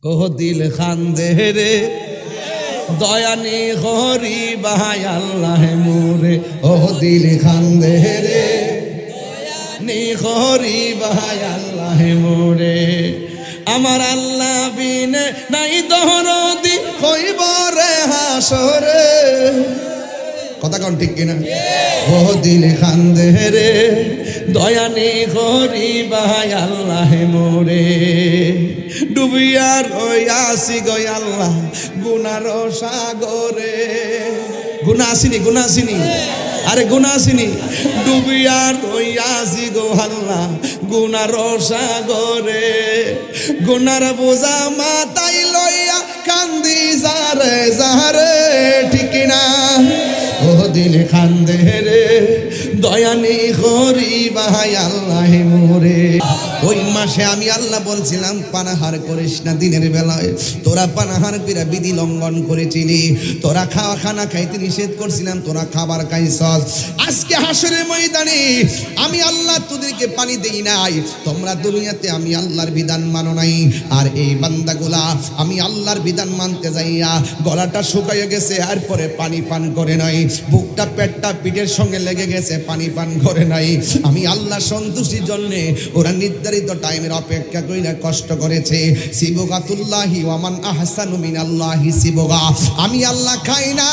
ও দিল খান্দে রে দয়ানি হরি বাহাই আল্লাহ মোরে ও দিল খান্দে রে নি হরি বাহাই আল্লাহ মোরে আমার আল্লাহ বিনে নাই দহরদি হইব রে হাসরে কথা কোন ঠিক কিনা ও দিল খান্দে রে দয়ানি হরি বাহাই আল্লাহ মোরে ডুবিয়া রইয়াছি গো আল্লাহ গুনার সাগরে গুনাহ আসিনি আরে গুনাহ আসিনি ডুবিয়া রইয়াছি গো আল্লাহ গুনার সাগরে গুনার বোঝা মাথায় লইয়া কান্দি যারে যারে ঠিক না ও দিল খান্দে রে দয়ানি হরি বাহাই আল্লাহ মোরে ওই মাসে আমি আল্লাহ বলছিলাম পানাহার করিস না দিনের বেলায় তোরা পানাহার করে বিধি লঙ্ঘন করেছিলি তোরা খানা খাইতে নিষেধ করছিলাম তোরা খাবার খাইছস আজকে হাসরের ময়দানে আমি আল্লাহ তোদেরকে পানি দেই নাই তোমরা দুনিয়াতে আমি আল্লাহর বিধান মানো নাই আর এই বান্দাগুলা আমি আল্লাহর বিধান মানতে যাইয়া গলাটা শুকাইয়া গেছে আর পরে পানি পান করে নাই বুকটা পেটটা পিঠের সঙ্গে লেগে গেছে পানি পান করে নাই আমি আল্লাহ সন্তুষ্টির জন্য ওরা নির্ধারিত টাইমের অপেক্ষা কইরা কষ্ট করেছে সিবগাতুল্লাহি ওয়া মান আহসানু মিনাল্লাহি সিবগা আমি আল্লাহ খাই না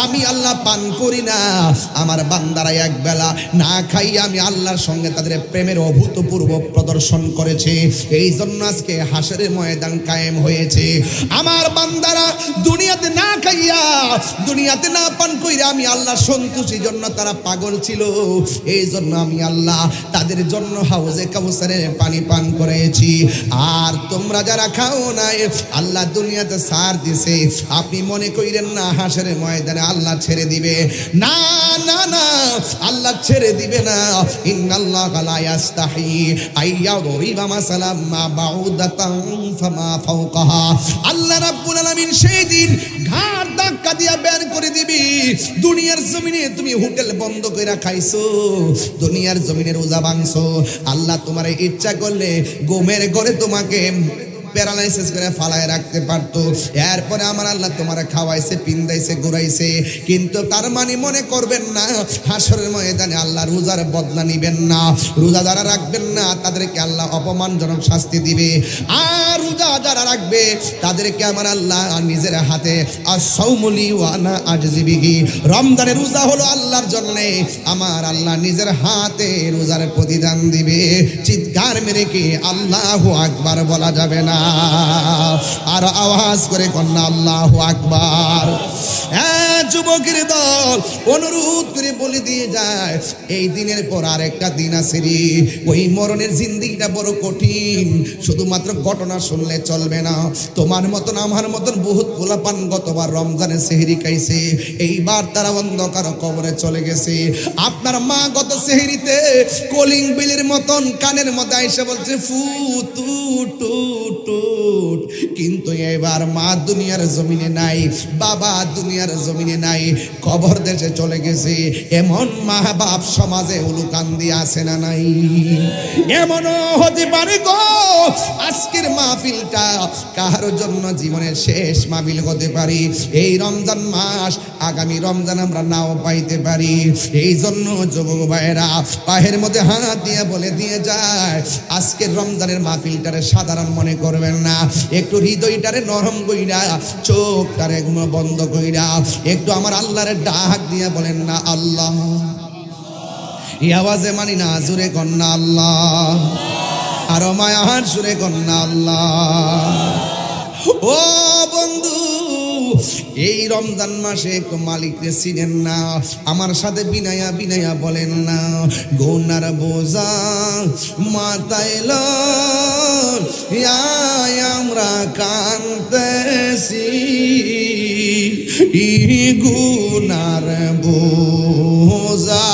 আমি আল্লাহ পান করি না আমার বান্দারা এক বেলা না খাই আমি আল্লাহর সঙ্গে তাদের প্রেমের অভূতপূর্ব প্রদর্শন করেছে এই জন্য আজকে হাসরের ময়দান কায়েম হয়েছে আমার বান্দারা দুনিয়াতে না খাইয়া দুনিয়াতে না পান কইরা আমি আল্লাহ সন্তুষ্টির জন্য তারা পাগল ছিল এই জন্য আমি আল্লাহ তাদের জন্য হাউজে কাউসারের পানি পান করেছি আর তোমরা যারা খাও না আল্লাহ দুনিয়াতে ছাড় দিছে আপনি মনে কইরেন না হাসরের ময়দানে আল্লাহ ছেড়ে দিবে না না না আল্লাহ ছেড়ে দিবে না ইন্নাল্লাহা লা ইস্তাহি আইয়াদরিবা মাসালাম মা বাউদাতান ফামা ফাওকাহা আল্লাহ রাব্বুল আলামিন সেই দিন ঘাড় ধাক্কা দিয়া বের করে দিবি দুনিয়ার জমিনে তুমি হোটেল বন্ধ কইরা খাইছো দুনিয়ার জমিনে রোজা ভাঙছো আল্লাহ তোমার ইচ্ছা করলে গোমের ঘরে তোমাকে প্যারালাইসিস করে ফালায় রাখতে পারতো এরপরে আমার আল্লাহ তোমার খাওয়াইছে পিন্দাইছে ঘুরাইছে কিন্তু তার মানে মনে করবেন না হাসরের ময়দানে আল্লাহ রোজার বদলা নিবেন না রোজা যারা রাখবেন না তাদেরকে আল্লাহ অপমানজনক শাস্তি দিবে আর রোজা যারা রাখবে তাদেরকে আমার আল্লাহ নিজের হাতে আস-সাওমুলি ওয়া আনা আজজি বিহি রমজানের রোজা হলো আল্লাহর জন্য আমার আল্লাহ নিজের হাতে রোজার প্রতিদান দিবে চিৎকার মেরে কি আল্লাহু আকবার বলা যাবে না আর আওয়াজ করে কন্যা আল্লাহু আকবার যুবকের দল অনুরোধ করে বলে দিয়ে যায় এই দিনের পর আরেকটা দিন আছে রে ওই মরণের জিন্দেগিটা বড় কঠিন শুধুমাত্র ঘটনা শুনলে চলবে না তোমার মতন আমার মতন বহুত পোলাপান গতবার রমজানে সেহরি খাইছে এইবার তারা অন্ধকার কবরে চলে গেছে আপনার মা গত সেহরিতে কলিং বেলের মতন কানের মধ্যে এসে বলছে ফু তু টু টু কিন্তু এবার মা দুনিয়ার জমিনে নাই বাবা দুনিয়ার জমিনে নাই কবর দেশে চলে গেছে এমন মা বাপ সমাজে উলুকান্দি আছে না নাই এমনও হতে পারে গো আজকের মাহফিলটা কারোর জন্য জীবনের শেষ মাহফিল হতে পারে এই রমজান মাস আগামী রমজান আমরা নাও পাইতে পারি এই জন্য যুবক ভাইরা পায়ের মধ্যে হাত দিয়ে বলে দিয়ে যায় আজকের রমজানের মাহফিলটারে সাধারণ মনে করবেন না একটু হৃদয়টারে নরম কইরা চোখটারে বন্ধ কইরা একটু আমার আল্লাহরে ডাক দিয়া বলেন না আল্লাহ এই আওয়াজে মানি না জোরে কন্যা আল্লাহ আরো মায়ার সুরে কন্যা আল্লাহ ও বন্ধু এই রমজান মাসে একটু মালিককে চিনেন না আমার সাথে বিনায়া বিনায়া বলেন না গুনার বোঝা মাথায় লয় আমরা কাঁদতেছি গুনার বোঝা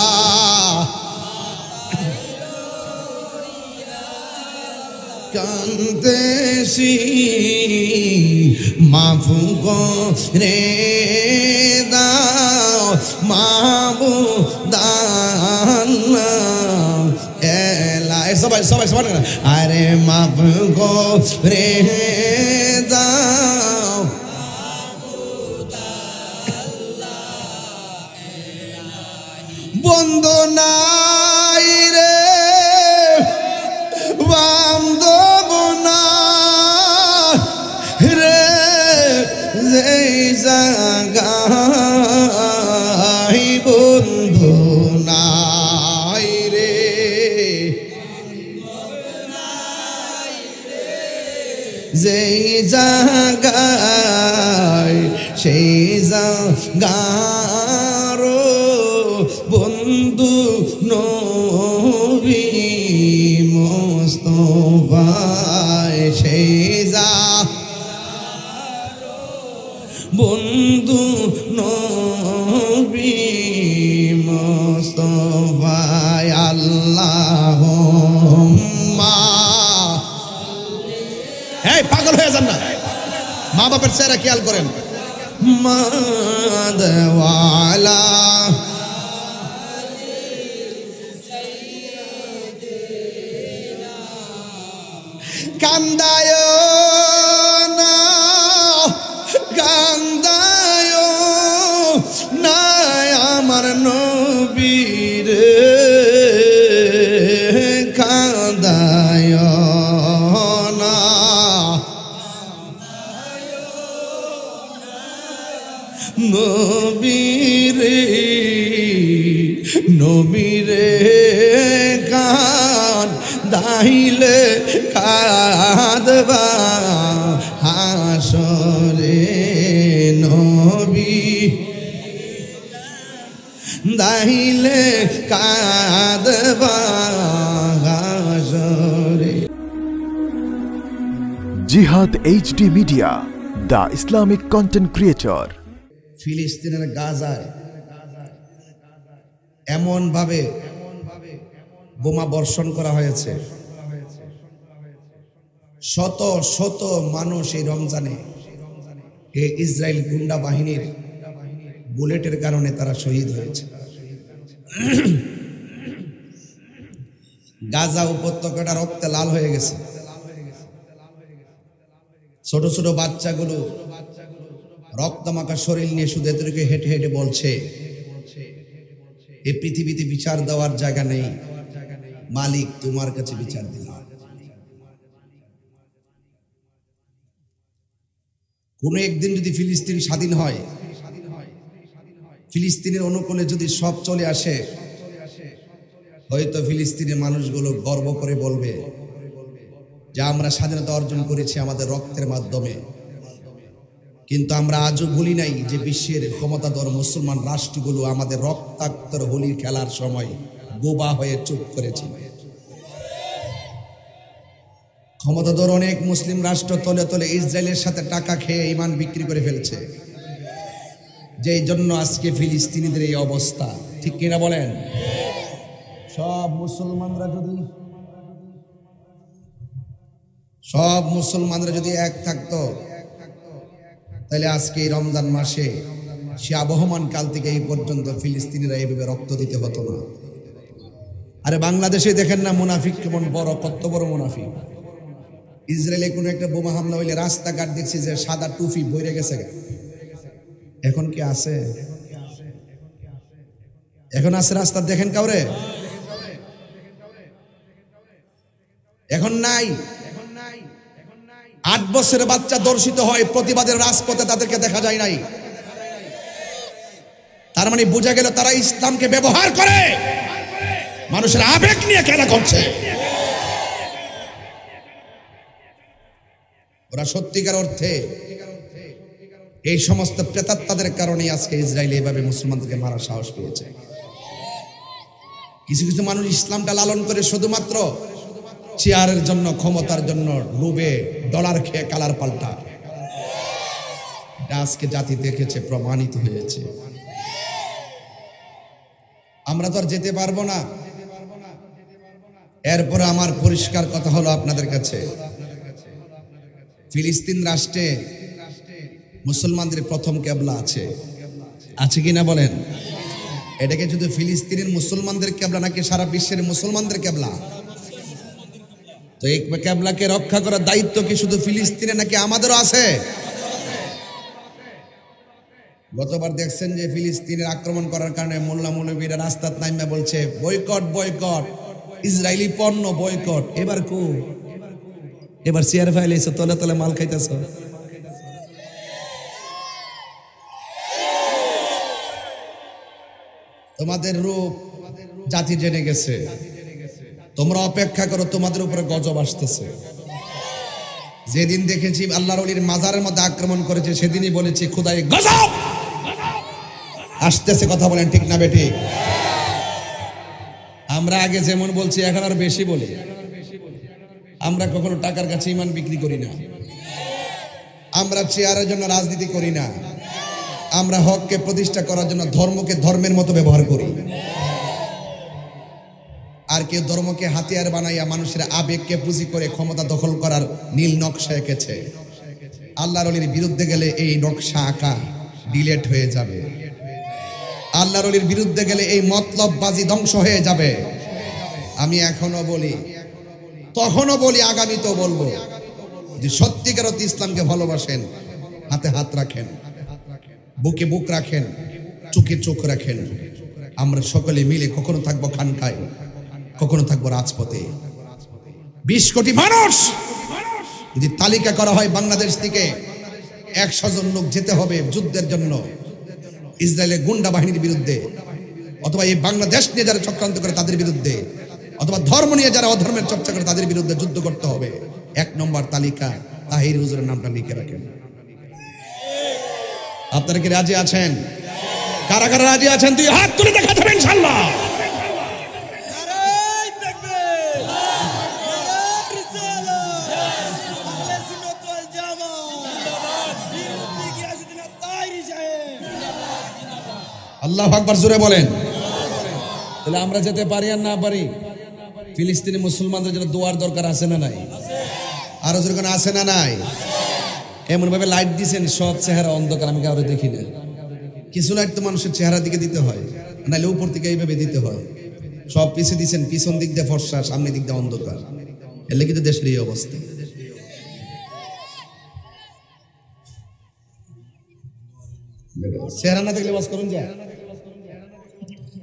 কাঁদতেছি মাফু করে দাও মাবুদানা এলা সবাই সবাই সবাই আরে মাফ করে নাই বন্ধু নাই রে, যেই জায়গায় সেই জায়গারো বন্ধু নবী মুস্তাফা, সেই বন্ধু নবী মুস্তাফা। আল্লাহুম্মা, এই পাগল হয়ে যান না, মা বাপের চেহারা খেয়াল করেন। মাদওয়ালা কান্দায় না, কান্দায় না আমার নবীর, কান্দায় না নবীরে, নবীরে কান্দাইলে কাঁদবা হাসরে, নবী দাইলে কাঁদবা হাসরে। জিহাদ HD media, the Islamic content creator. ফিলিস্তিনের গাজায় এমন ভাবে বোমা বর্ষণ করা হয়েছে, শত শত মানুষ এই রমজানে এই ইসরায়েল গুন্ডা বাহিনীর বুলেটের কারণে তারা শহীদ হয়েছে। গাজা উপত্যকাটা রক্তে লাল হয়ে গেছে। ছোট ছোট বাচ্চাগুলো রক্তমাখা শরীর নিয়ে শুধু এদেরকে হেঁটে হেঁটে বলছে, এই পৃথিবীতে বিচার দেওয়ার জায়গা নেই, মালিক তোমার কাছে বিচার দিলাম। কোন একদিন যদি ফিলিস্তিন স্বাধীন হয়, ফিলিস্তিনের অনুকূলে যদি সব চলে আসে, হয়তো ফিলিস্তিনের মানুষগুলো গর্ব করে বলবে যে আমরা স্বাধীনতা অর্জন করেছি আমাদের রক্তের মাধ্যমে। কিন্তু আমরা আজও ভুলি নাই যে বিশ্বের ক্ষমতাধর মুসলমান রাষ্ট্রগুলো আমাদের রক্তাক্ত হোলির খেলার সময় বোবা হয়ে চুপ করেছিল। ক্ষমতাধর অনেক মুসলিম রাষ্ট্র তলে তলে ইসরায়েলের সাথে টাকা খেয়ে ঈমান বিক্রি করে ফেলছে, যেই জন্য আজকে ফিলিস্তিনিদের এই অবস্থা। ঠিক কিনা বলেন? সব মুসলমানরা যদি এক থাকতো, তাহলে আজকে এই রমজান মাসে সে আবহমান কাল থেকে এই পর্যন্ত ফিলিস্তিনিরা এইভাবে রক্ত দিতে হতো না। আরে বাংলাদেশে দেখেন না মুনাফিক কেমন বড়, কত বড় মুনাফিক। ইসরায়েলে কোনো একটা বোমা হামলা হইলে রাস্তাঘাট দেখছি যে সাদা টুপি বইরে গেছে। এখন কি আছে? এখন আছে রাস্তা দেখেন কাউরে? এখন নাই। 8 বছরের বাচ্চা দর্শিত হয় প্রতিবাদের রাজপথে, তাদেরকে দেখা যায় নাই। তার মানে বোঝা গেল তারা ইসলামকে ব্যবহার করে মানুষের আবেগ নিয়ে খেলা করছে। ওরা সত্যিকার অর্থে এই সমস্ত প্রেতাত্মাদের কারণে আজকে ইসরায়েল এইভাবে মুসলমানদেরকে মারার সাহস পেয়েছে। কিছু কিছু মানুষ ইসলামটা লালন করে শুধুমাত্র চেয়ারের জন্য, ক্ষমতার জন্য লোভে ডলার খেয়ে কালার পাল্টা। এটা আজকে জাতি দেখেছে, প্রমাণিত হয়েছে। আমরা তো আর যেতে পারবো না। এরপরে আমার পরিষ্কার কথা হলো আপনাদের কাছে, ফিলিস্তিন রাষ্ট্রে মুসলমানদের প্রথম কেবলা আছে, আছে কিনা বলেন? এটাকে শুধু ফিলিস্তিনের মুসলমানদের কেবলা নাকি সারা বিশ্বের মুসলমানদের কেবলা? তো এই কেবলাকে রক্ষা করার দায়িত্ব কি শুধু ফিলিস্তিনে নাকি আমাদেরও আছে? গতবার দেখছেন যে ফিলিস্তিনের আক্রমণ করার কারণে মোল্লা মৌলবীরা রাস্তায় নাইমা বলছে বয়কট বয়কট, ইসরায়েলি পণ্য বয়কট। এবার এবার চেয়ার ফাইলেছে, তলে তলে মাল খাইতেছ। তোমাদের রূপ জাতি জেনে গেছে, তোমরা অপেক্ষা করো, তোমাদের উপরে গজব আসতেছে। যেদিন দেখেছি আল্লাহর ওলির মাজারের মধ্যে আক্রমণ করেছে, সেদিনই বলেছি খোদাই গজব আসতেছে। কথা বলেন ঠিক না বেটি? আমরা আগে যেমন বলছি এখন আর বেশি বলি। আমরা কখনো টাকার কাছে ইমান বিক্রি করি না, আমরা চেয়ারের জন্য রাজনীতি করি না, আমরা হককে প্রতিষ্ঠা করার জন্য ধর্মকে ধর্মের মতো ব্যবহার করি। আর কেউ ধর্মকে হাতিয়ার বানাইয়া মানুষের আবেগকে পুঁজি করে ক্ষমতা দখল করার নীল নকশা এঁকেছে। আল্লাহর ওলির বিরুদ্ধে গেলে এই নকশা আঁকা ডিলেট হয়ে যাবে। আল্লাহর ওলির বিরুদ্ধে গেলে এই মতলববাজি ধ্বংস হয়ে যাবে। আমি এখনো বলি, তখনও বলি, আগামীতেও বলবো, যে সত্যিকার অর্থে ইসলামকে ভালোবাসেন, হাতে হাত রাখেন, বুকে বুক রাখেন, চোখে চোখ রাখেন। আমরা সকলে মিলে কখনো থাকবো খানকায়, কখনো থাকবো রাজপথে। 20 কোটি মানুষ যদি তালিকা করা হয়, বাংলাদেশ থেকে 100 জন লোক যেতে হবে যুদ্ধের জন্য ইসরায়েলের গুন্ডা বাহিনীর বিরুদ্ধে, অথবা এই বাংলাদেশ নিয়ে যারা চক্রান্ত করে তাদের বিরুদ্ধে, অথবা ধর্ম নিয়ে যারা অধর্মের চর্চা করে তাদের বিরুদ্ধে যুদ্ধ করতে হবে। 1 নম্বর তালিকা তাহির হুজুরের নামটা লিখে রাখেন। আপনারা কি রাজি আছেন? কারা কারা রাজি আছেন? 2 হাত তুলে দেখাতে হবে ইনশাআল্লাহ। আল্লাহু আকবার জোরে বলেন। তাহলে আমরা যেতে পারি আর না পারি, ফিলিস্তিনি মুসলমানদের জন্য দোয়ার দরকার আছে না নাই? আরো জোরে আছে না নাই? এমন ভাবে লাইট দিয়েছেন সব চেহারা অন্ধকার, আমি কাউরে দেখি না। কিছু লাইট তো মানুষের চেহারার দিকে দিতে হয়, নাহলে উপর থেকে এইভাবে দিতে হয়। সব পিছিয়ে দিচ্ছেন, পিছন দিক দিয়ে ফর্সা, সামনে দিক দিয়ে অন্ধকার। এলে কিন্তু দেশের এই অবস্থা। চেহারা না থাকলে বাস করুন যা।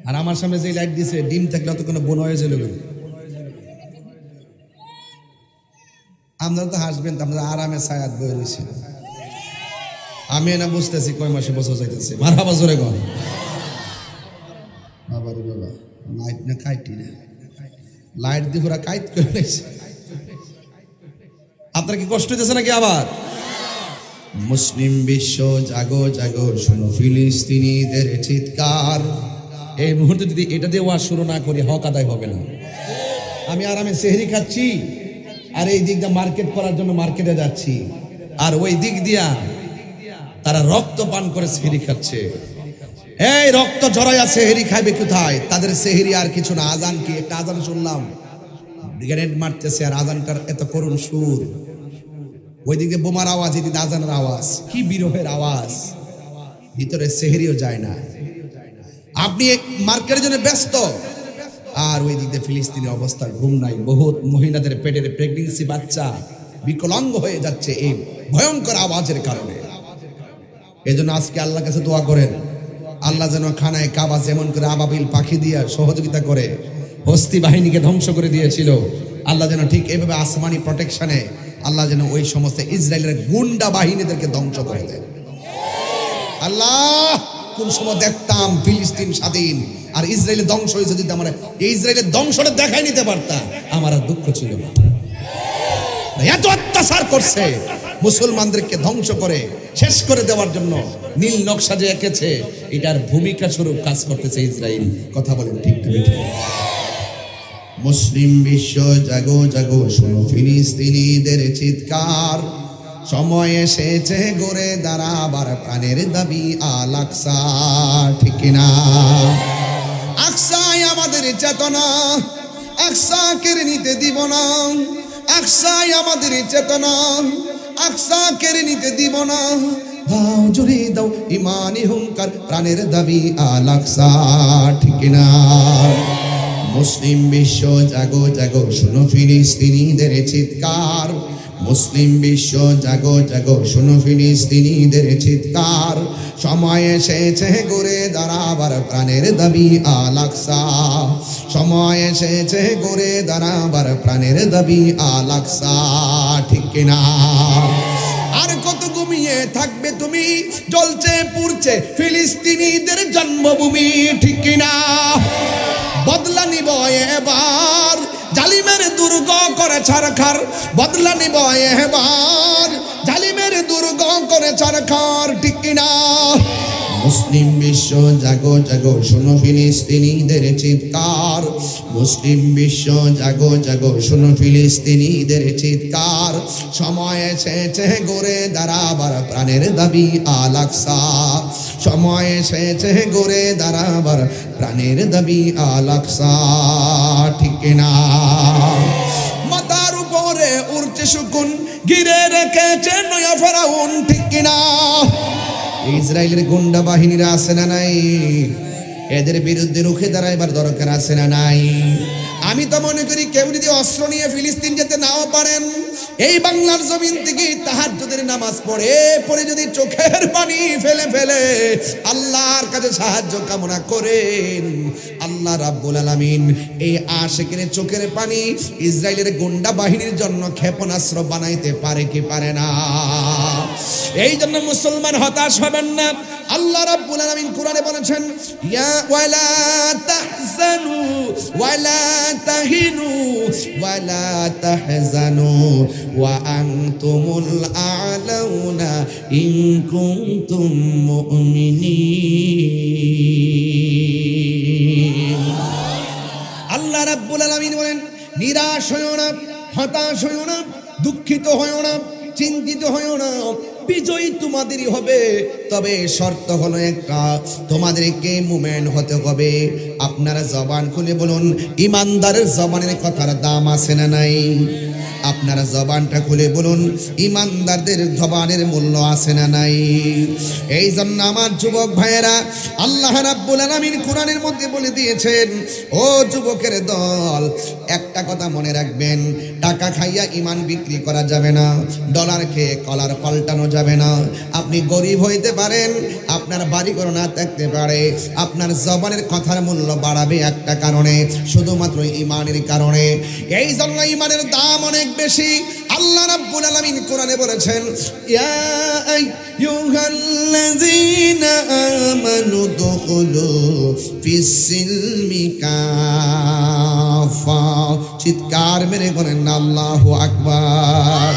আর আমার সামনে যে লাইট দিছে, ডিম থাকলে অত কোনো বোন হয়ে চলে গেল। আপনারা তো হাসবেন, আমরা আরামে ছায়াত বয়ে রয়েছি। আমি না বুঝতেছি কয় মাসে বছর যাইতেছে। মারহাবা জোরে গন। বাবা রে বাবা, লাইট না কাইটি না, লাইট দিয়ে পুরা কাইট করে নিয়েছে। আপনার কি কষ্ট হইতেছে নাকি? আবার মুসলিম বিশ্ব জাগো জাগো, শোনো ফিলিস্তিনিদের চিৎকার। এই মুহূর্তে যদি এটা দিয়ে ওয়াজ শুরু না করি, হক আদায় হবে না। আমি আরামে সেহরি খাচ্ছি, আর এই দিক দিয়ে মার্কেট করার জন্য মার্কেটে যাচ্ছি, আর ওই দিক দিয়া তারা রক্ত পান করে সেহরি খাচ্ছে। এই রক্ত জড়াইয়া সেহরি খাইবে কোথায়? তাদের সেহরি আর কিছু না। আজান কি? একটা আজান শুনলাম, গ্রেনেড মারতেছে, আর আজানটার এত করুণ সুর। ওইদিকে বোমার আওয়াজ, এদিকে আজানের আওয়াজ, কি বিরহের আওয়াজ। ভিতরে সেহরিও যায় না। আপনি মার্কেটের জন্য ব্যস্ত, আর ওই দিকে ফিলিস্তিনের অবস্থা ঘুম নাই। বহুত মহিলাদের পেটের প্রেগন্যান্সি বাচ্চা বিকলাঙ্গ হয়ে যাচ্ছে এই ভয়ঙ্কর আওয়াজের কারণে। এজন্য আজকে আল্লাহর কাছে দোয়া করেন, আল্লাহ যেন খানায় কাবা যেমন করে আবাবিল পাখি দিয়ে সহযোগিতা করে হস্তি বাহিনীকে ধ্বংস করে দিয়েছিল, আল্লাহ যেন ঠিক এইভাবে আসমানি প্রোটেকশনে আল্লাহ যেন ওই সমস্ত ইসরায়েলের গুন্ডা বাহিনীদেরকে ধ্বংস করে দেয়। আল্লাহ, কোন সময় দেখতাম ফিলিস্তিন স্বাধীন আর ইসরায়েলের ধ্বংস হয়েছে, যদি আমরা এই ইসরায়েলের ধ্বংসটা দেখাই নিতে পারতাম, আমার আর দুঃখ ছিল না। এত অত্যাচার করছে, মুসলমানদেরকে ধ্বংস করে শেষ করে দেওয়ার জন্য নীল নকশা যে এঁকেছে, এটার ভূমিকা স্বরূপ কাজ করতেছে ইসরায়েল। কথা বলেন ঠিক না? মুসলিম বিশ্ব জাগো জাগো, শোনো ফিলিস্তিনিদের চিৎকার। সময় এসেছে গড়ে দাঁড়াবার প্রাণের দাবি আল আকসা। ঠিক না? আকসাই আমাদের চেতনা, আকসা কেড়ে নিতে দিব না। আকসাই আমাদের চেতনা, আকসা কেড়ে নিতে দিব না। দাও জুড়ে দাও ইমানি হুঙ্কার, প্রাণের দাবি আল আকসা। ঠিক না? মুসলিম বিশ্ব জাগো জাগো, শোনো ফিলিস্তিনিদের চিৎকার। মুসলিম বিশ্ব জাগো জাগো, শোনো ফিলিস্তিনিদের চিৎকার। সময় এসেছে গড়ে দাঁড়াবার প্রাণের দাবি আল আকসা। সময় এসেছে গড়ে দাঁড়াবার প্রাণের দাবি আল আকসা। ঠিক কিনা? আর কত ঘুমিয়ে থাকবে তুমি ভূমি, জ্বলছে পুড়ছে ফিলিস্তিনিদের জন্মভূমি, ঠিক কিনা? বদলা নিব এবার, জালিমের দুর্গ করে ছারখার, বদলা নিব এবার, জালিমের দুর্গ করে ছারখার, ঠিক কিনা? মুসলিম বিশ্ব জাগো জাগো, শোনো ফিলিস্তিনিদের চিৎকার, মুসলিম বিশ্ব জাগো জাগো, শোনো ফিলিস্তিনিদের চিৎকার। সময় এসেছে গড়ে দাঁড়াবার প্রাণের দাবি আল আকসা, সময় এসেছে গড়ে দাঁড়াবার প্রাণের দাবি আল আকসা, ঠিক কিনা? মাথার উপরে উড়ছে শকুন, ঘিরে রেখেছে নয়া ফেরাউন, ঠিক কিনা? ইসরায়েলের গুন্ডা বাহিনীরা আছে না নাই? এদের বিরুদ্ধে রুখে দাঁড়াইবার দরকার আছে না নাই? আমি তো মনে করি কেউ যদি অস্ত্র নিয়ে ফিলিস্তিন যেতে নাও পারেন, এই বাংলার জমিন থেকে তাহাজ্জুদের নামাজ পড়ে যদি চোখের পানি ফেলে ফেলে আল্লাহর কাছে সাহায্য কামনা করেন, আল্লাহ রাব্বুল আলামিন এই আশিকের চোখের পানি ইসরায়েলের গুন্ডা বাহিনীর জন্য ক্ষেপণাস্ত্র বানাইতে পারে কি পারে না? এই জন্য মুসলমান হতাশ হবেন না। আল্লাহ রাব্বুল আলামিন কোরআনে বলেছেন, ইয়া ওয়ালা তাহজানু ওয়ালা তাহিনু ওয়ালা তাহজানু ওয়া আনতুমুল আ'লাউনা ইন কুনতুম মুমিনিন। আল্লাহ রাব্বুল আলামিন বলেন, নিরাশ হয়ো না, হতাশ হয়ো না, দুঃখিত হয়ো না, চিন্তিত হয়ো না, বিজয়ী তোমাদেরই হবে। তবে শর্ত হলো একটা, তোমাদেরকে মুমিন হতে হবে। আপনারা জবান খুলে বলুন, ইমানদারের জবানের কথার দাম আছে না নাই? আপনারা জবানটা খুলে বলুন, ইমানদারদের জবানের মূল্য আছে না নাই? এই জন্য আমার যুবক ভাইয়েরা, আল্লাহ রাব্বুল আলামিন কোরআনের মধ্যে বলে দিয়েছেন, ও যুবকের দল, একটা কথা মনে রাখবেন, টাকা খাইয়া ইমান বিক্রি করা যাবে না, ডলার খেয়ে কলার পাল্টানো যাবে না। আপনি গরিব হইতে পারেন, আপনার বাড়ি ঘর না থাকতে পারে, আপনার জবানের কথার মূল্য বাড়াবে একটা কারণে, শুধুমাত্র ইমানের কারণে। এই জন্য ইমানের দাম অনেক বেশি। আল্লাহ রাব্বুল আলামিন কোরআনে বলেছেন, ইয়া আইয়ুহাল্লাযীনা আমানু দুখুলু ফিস-সিলমি কাফা। চিৎকার মেরে বলেন আল্লাহু আকবার।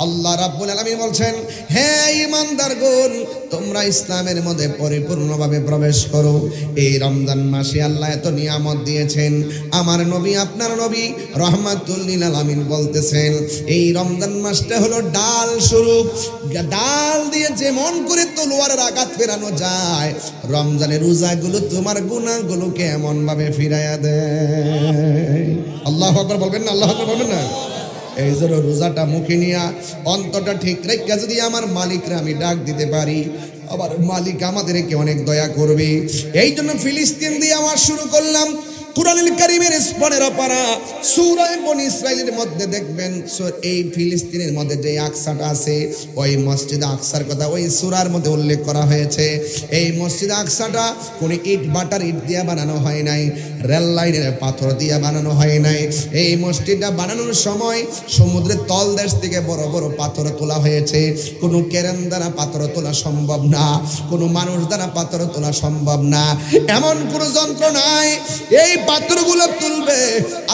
আল্লাহ রাব্বুল আলামিন বলছেন, হে ঈমানদারগণ, তোমরা ইসলামের মধ্যে পরিপূর্ণভাবে প্রবেশ করো। এই রমজান মাসে আল্লাহ এত নিয়ামত দিয়েছেন। আমার নবী, আপনার নবী রাহমাতুল লিল আলামিন বলতেছেন, এই রমজান মাসটা হলো ডাল স্বরূপ। ডাল দিয়ে যেমন করে তলোয়ারের আঘাত ফেরানো যায়, রমজানের রোজাগুলো তোমার গুনাহগুলোকে এমন ভাবে ফিরাইয়া দেয়। আল্লাহু আকবার বলবেন না? আল্লাহু আকবার বলবেন না? এই জন্য রোজাটা মুখে নিয়া অন্তরটা ঠিক রেখে যদি আমার মালিকরা আমি ডাক দিতে পারি, আবার মালিক আমাদেরকে অনেক দয়া করবে। এই জন্য ফিলিস্তিন দিয়ে আমার শুরু করলাম। কুরআনুল কারীমের 15 পারা সূরা বনী ইসরাঈলের মধ্যে দেখবেন, এই ফিলিস্তিনের মধ্যে যে আকসাটা আছে, ওই মসজিদ আকসার কথা ওই সূরার মধ্যে উল্লেখ করা হয়েছে। এই মসজিদ আকসাটা কোনো ইট বাটার ইট দিয়ে বানানো হয় নাই, রেল লাইনের পাথর দিয়ে বানানো হয় নাই। এই মসজিদটা বানানোর সময় সমুদ্রের তলদেশ থেকে বড় বড় পাথর তোলা হয়েছে। কোনো ক্রেন দ্বারা পাথর তোলা সম্ভব না, কোনো মানুষ দ্বারা পাথর তোলা সম্ভব না, এমন কোনো যন্ত্র নাই। এই পাথরগুলো তুলবে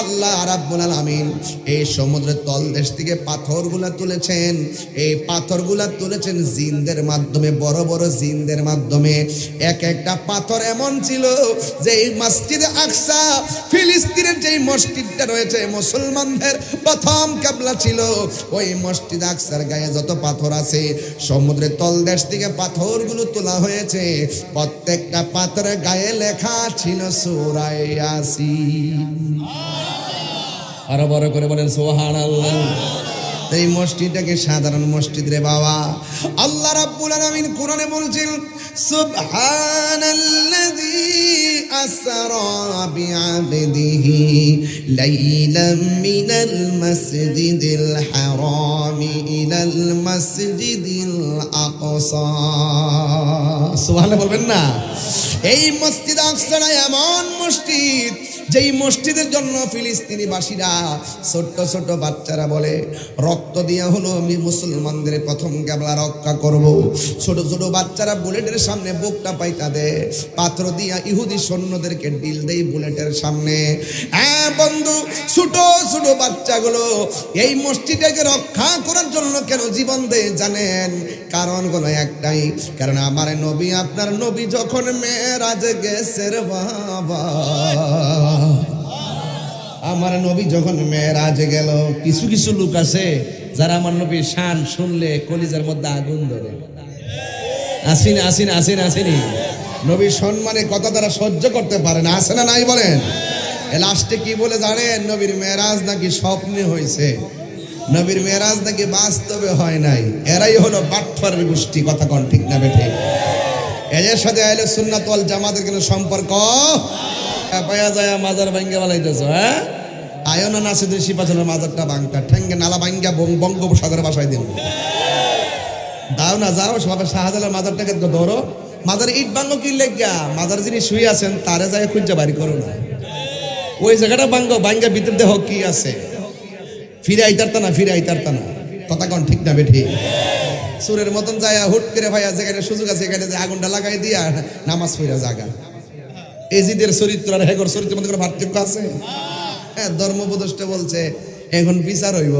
আল্লাহ রাব্বুল আলামিন। এই সমুদ্রের তলদেশ থেকে পাথরগুলো তুলেছেন। এই পাথরগুলো তুলেছেন জিনদের মাধ্যমে, বড় বড় জিনদের মাধ্যমে। এক একটা পাথর এমন ছিল যে এই মসজিদে আকসা, ফিলিস্তিনের যে মসজিদটা রয়েছে, মুসলমানদের প্রথম কিবলা ছিল। ওই মসজিদ আকসার গায়ে যত পাথর আছে, সমুদ্রের তলদেশ থেকে পাথরগুলো তোলা হয়েছে। প্রত্যেকটা পাথরের গায়ে লেখা ছিল সূরা ইয়াসিন। আরো বড় করে বলেন সুবহানাল্লাহ। এই মসজিদটাকে সাধারণ মসজিদ রে বাবা। আল্লাহ রাব্বুল আলামিন কোরআনে বলছেন, সুবহানাল্লাযী আসরা বিআবদিহি লাইলাম মিনাল মাসজিদিল হারামি ইলাল মাসজিদিল আকসা। সুবহানাল্লাহ বলবেন না? এই মসজিদ আকসা এমন মসজিদ যেই মসজিদের জন্য ফিলিস্তিনি বাসীরা ছোট্ট ছোট বাচ্চারা বলে রক্ত দিয়া হলো আমি মুসলমানদের প্রথম কেবলা রক্ষা করব। ছোট ছোট বাচ্চারা বুলেটের সামনে বুকটা পাইতা দে, পাথর দিয়া ইহুদি সৈন্যদেরকে ডিল দেই বুলেটের সামনে। হ্যাঁ বন্ধু, ছোট ছোট বাচ্চাগুলো এই মসজিদটাকে রক্ষা করার জন্য কেন জীবন দেয় জানেন? কারণ কোনো একটাই, কারণ আমার নবী আপনার নবী যখন মেরাজ গেছে রে বাবা, আমার নবী যখন মেরাজে গেল, কিছু কিছু লোক আছে যারা আমার নবীর শান শুনলে কলিজার মধ্যে আগুন ধরে। আসিনি আসিনি আসিনি আসিনি, নবীর সম্মানে কথা তারা সহ্য করতে পারে না, আসে না নাই বলেন? লাস্টে কি বলে জানেন? নবীর মেরাজ নাকি স্বপ্নে হয়েছে, নবীর মেরাজ নাকি বাস্তবে হয় নাই। এরাই হলো বাটফারের গোষ্ঠী, কথা কোন ঠিক না বেঠে? এদের সাথে আহলে সুন্নাত ওয়াল জামাতের কোনো সম্পর্ক পায়া যায়? মাজার ভাঙ্গা বানাইতেছ, হ্যাঁ? আয়না নাসে দেশি পাথরের মাজারটা ভাঙটা ঠেঙ্গে নালা ভাঙ্গা বঙ্গোপসাগরে বাসায় দিন। দাও না, যাও সবাই শাহজালাল মাজারটাকে ধরো, মাজার ইট ভাঙ্গো কি লেগা? মাজার যিনি শুয়ে আছেন তারে যায় খুঁজে বাড়ি করো না, ওই জায়গাটা ভাঙ্গো, ভাঙ্গা ভিতর দেহ কি আছে ফিরে আইতারতা না, ফিরে আইতারতা না, কথা কোন ঠিক না বেঠি? সুরের মতন যায় হুট করে ভাইয়া যেখানে সুযোগ আছে এখানে যে আগুনটা লাগাই দিয়া নামাজ পড়া জায়গা। এজিদের চরিত্র আর হেগর চরিত্রের মধ্যে কোনো পার্থক্য আছে? হ্যাঁ, ধর্মপ্রদষ্ট বলছে এখন বিচার হইব।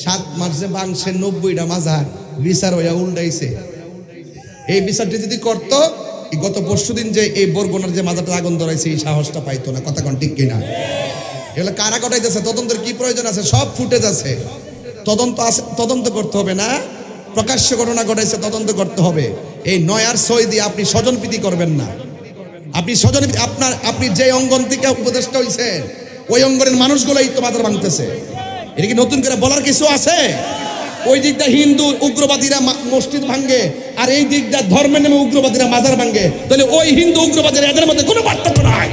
7 মার্চে বাংশে 90টা মাজার বিচার হইয়া উল্টাইছে। এই বিচারটি যদি করতো, গত পরশুদিন যে এই বরগুনার যে মাজারটা আগুন ধরাইছে এই সাহসটা পাইতো না, কথা কোন ঠিক কিনা? এগুলো কারা ঘটাইতেছে, তদন্তের কি প্রয়োজন আছে? সব ফুটেজ আছে, তদন্ত আছে, তদন্ত করতে হবে না? প্রকাশ্য ঘটনা ঘটাইছে, তদন্ত করতে হবে। এই 9 আর 6 দিয়ে আপনি স্বজনপ্রীতি করবেন না। আপনি স্বজনপ্রীতি, আপনি যে অঙ্গন থেকে উপদেষ্টা হইছেন ওই অঙ্গনের মানুষগুলোই তো মাজার ভাঙতেছে। এটা কি নতুন করে বলার কিছু আছে? ওই দিকটা হিন্দু উগ্রবাদীরা মসজিদ ভাঙে, আর এই দিকটা ধর্মের নামে উগ্রবাদীরা মাজার ভাঙে, তাহলে ওই হিন্দু উগ্রবাদীরা এদের মধ্যে কোনো পার্থক্য নাই।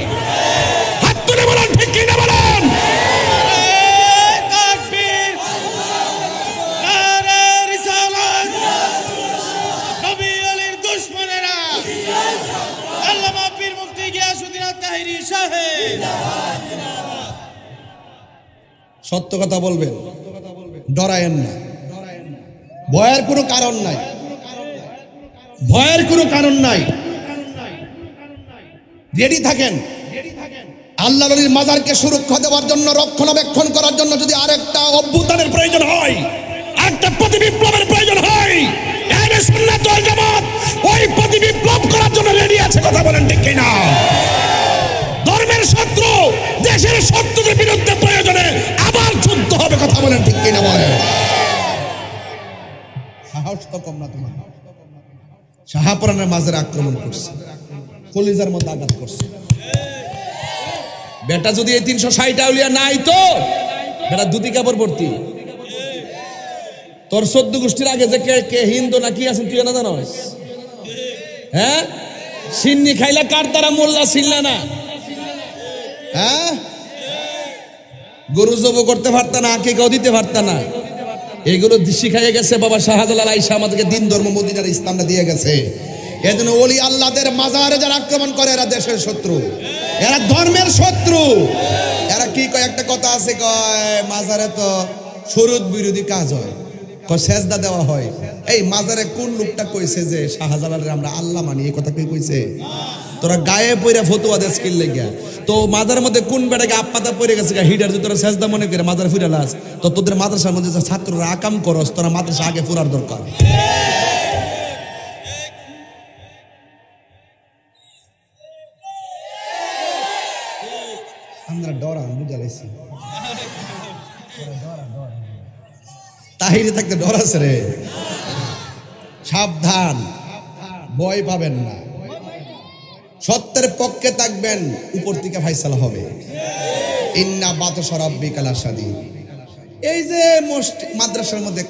হাত তুলে বলেন ঠিক কিনা বলেন? সত্য কথা বলবেন, ডরায়েন না, ভয়ের কোনো কারণ নাই, ভয়ের কোনো কারণ নাই। রেডি থাকেন। আল্লাহর ওলির মাজারকে সুরক্ষা দেওয়ার জন্য, রক্ষণাবেক্ষণ করার জন্য যদি আরেকটা অভ্যুত্থানের প্রয়োজন হয়, আরেকটা প্রতিবিপ্লবের প্রয়োজন হয়, আহলে সুন্নাত ওয়াল জামাত ওই প্রতিবিপ্লব করার জন্য রেডি আছে, কথা বলেন ঠিক কিনা? ধর্মের শত্রু, দেশের শত্রুদের বিরুদ্ধে প্রয়োজনে আবার যুদ্ধ হবে, কথা বলেন ঠিক কিনা? বলেন। সাহস তো কম না তোমার। শাহপুরানের মাঝে আক্রমণ করছে, কলিজার মধ্যে আঘাত করছে। বেটা যদি এই 360 আউলিয়া নাই তো বেটা দুটি কাপড় ভর্তি। তোর 14 গোষ্ঠীর আগে যে কে হিন্দু না কি আছেন তুই না জানোস? হ্যাঁ, সিন্নি খাইলা কার তারা মোল্লা ছিল্লা না? হ্যাঁ, গরু জব করতে পারত না, আকিকাও দিতে পারত না। এগুলো শিখাইয়া গেছে বাবা শাহজালাল আইসা আমাদেরকে দিন ধর্ম মদিনার ইসলামটা দিয়ে গেছে। এজন্য ওলি আল্লাহদের মাজারে যারা আক্রমণ করে এরা দেশের শত্রু, এরা ধর্মের শত্রু। এরা কি কয়, একটা কথা আছে, কয় মাজারে তো শরীয়ত বিরোধী কাজ হয়, কয় সেজদা দেওয়া হয়। এই মাজারে কোন লোকটা কইছে যে শাহজালালের আমরা আল্লাহ মানি? এই কথা কে কইছে? তোরা গায়ে পইরা ফতুয়া দেশ কিনলে গিয়া তো মাজার মধ্যে কোন বেটাকে আপাতা পড়ে গেছে হিটার যদি তোরা সেজদা মনে করে মাজার ফিরে লাস, তো তোদের মাদ্রাসার মধ্যে যে ছাত্ররা আকাম করস, তোরা মাদ্রাসা আগে পুরার দরকার। আমরা ডরান বুঝাইছি, তাহিরে থাকতে ডর আছে রে। সাবধান, ভয় পাবেন না, সত্যের পক্ষে থাকবেন, উপর থেকে ফাইসালা হবে। ইন্না বাতশা রাব্বিকা লাশাদীদ। এই যে মাদ্রাসার মধ্যে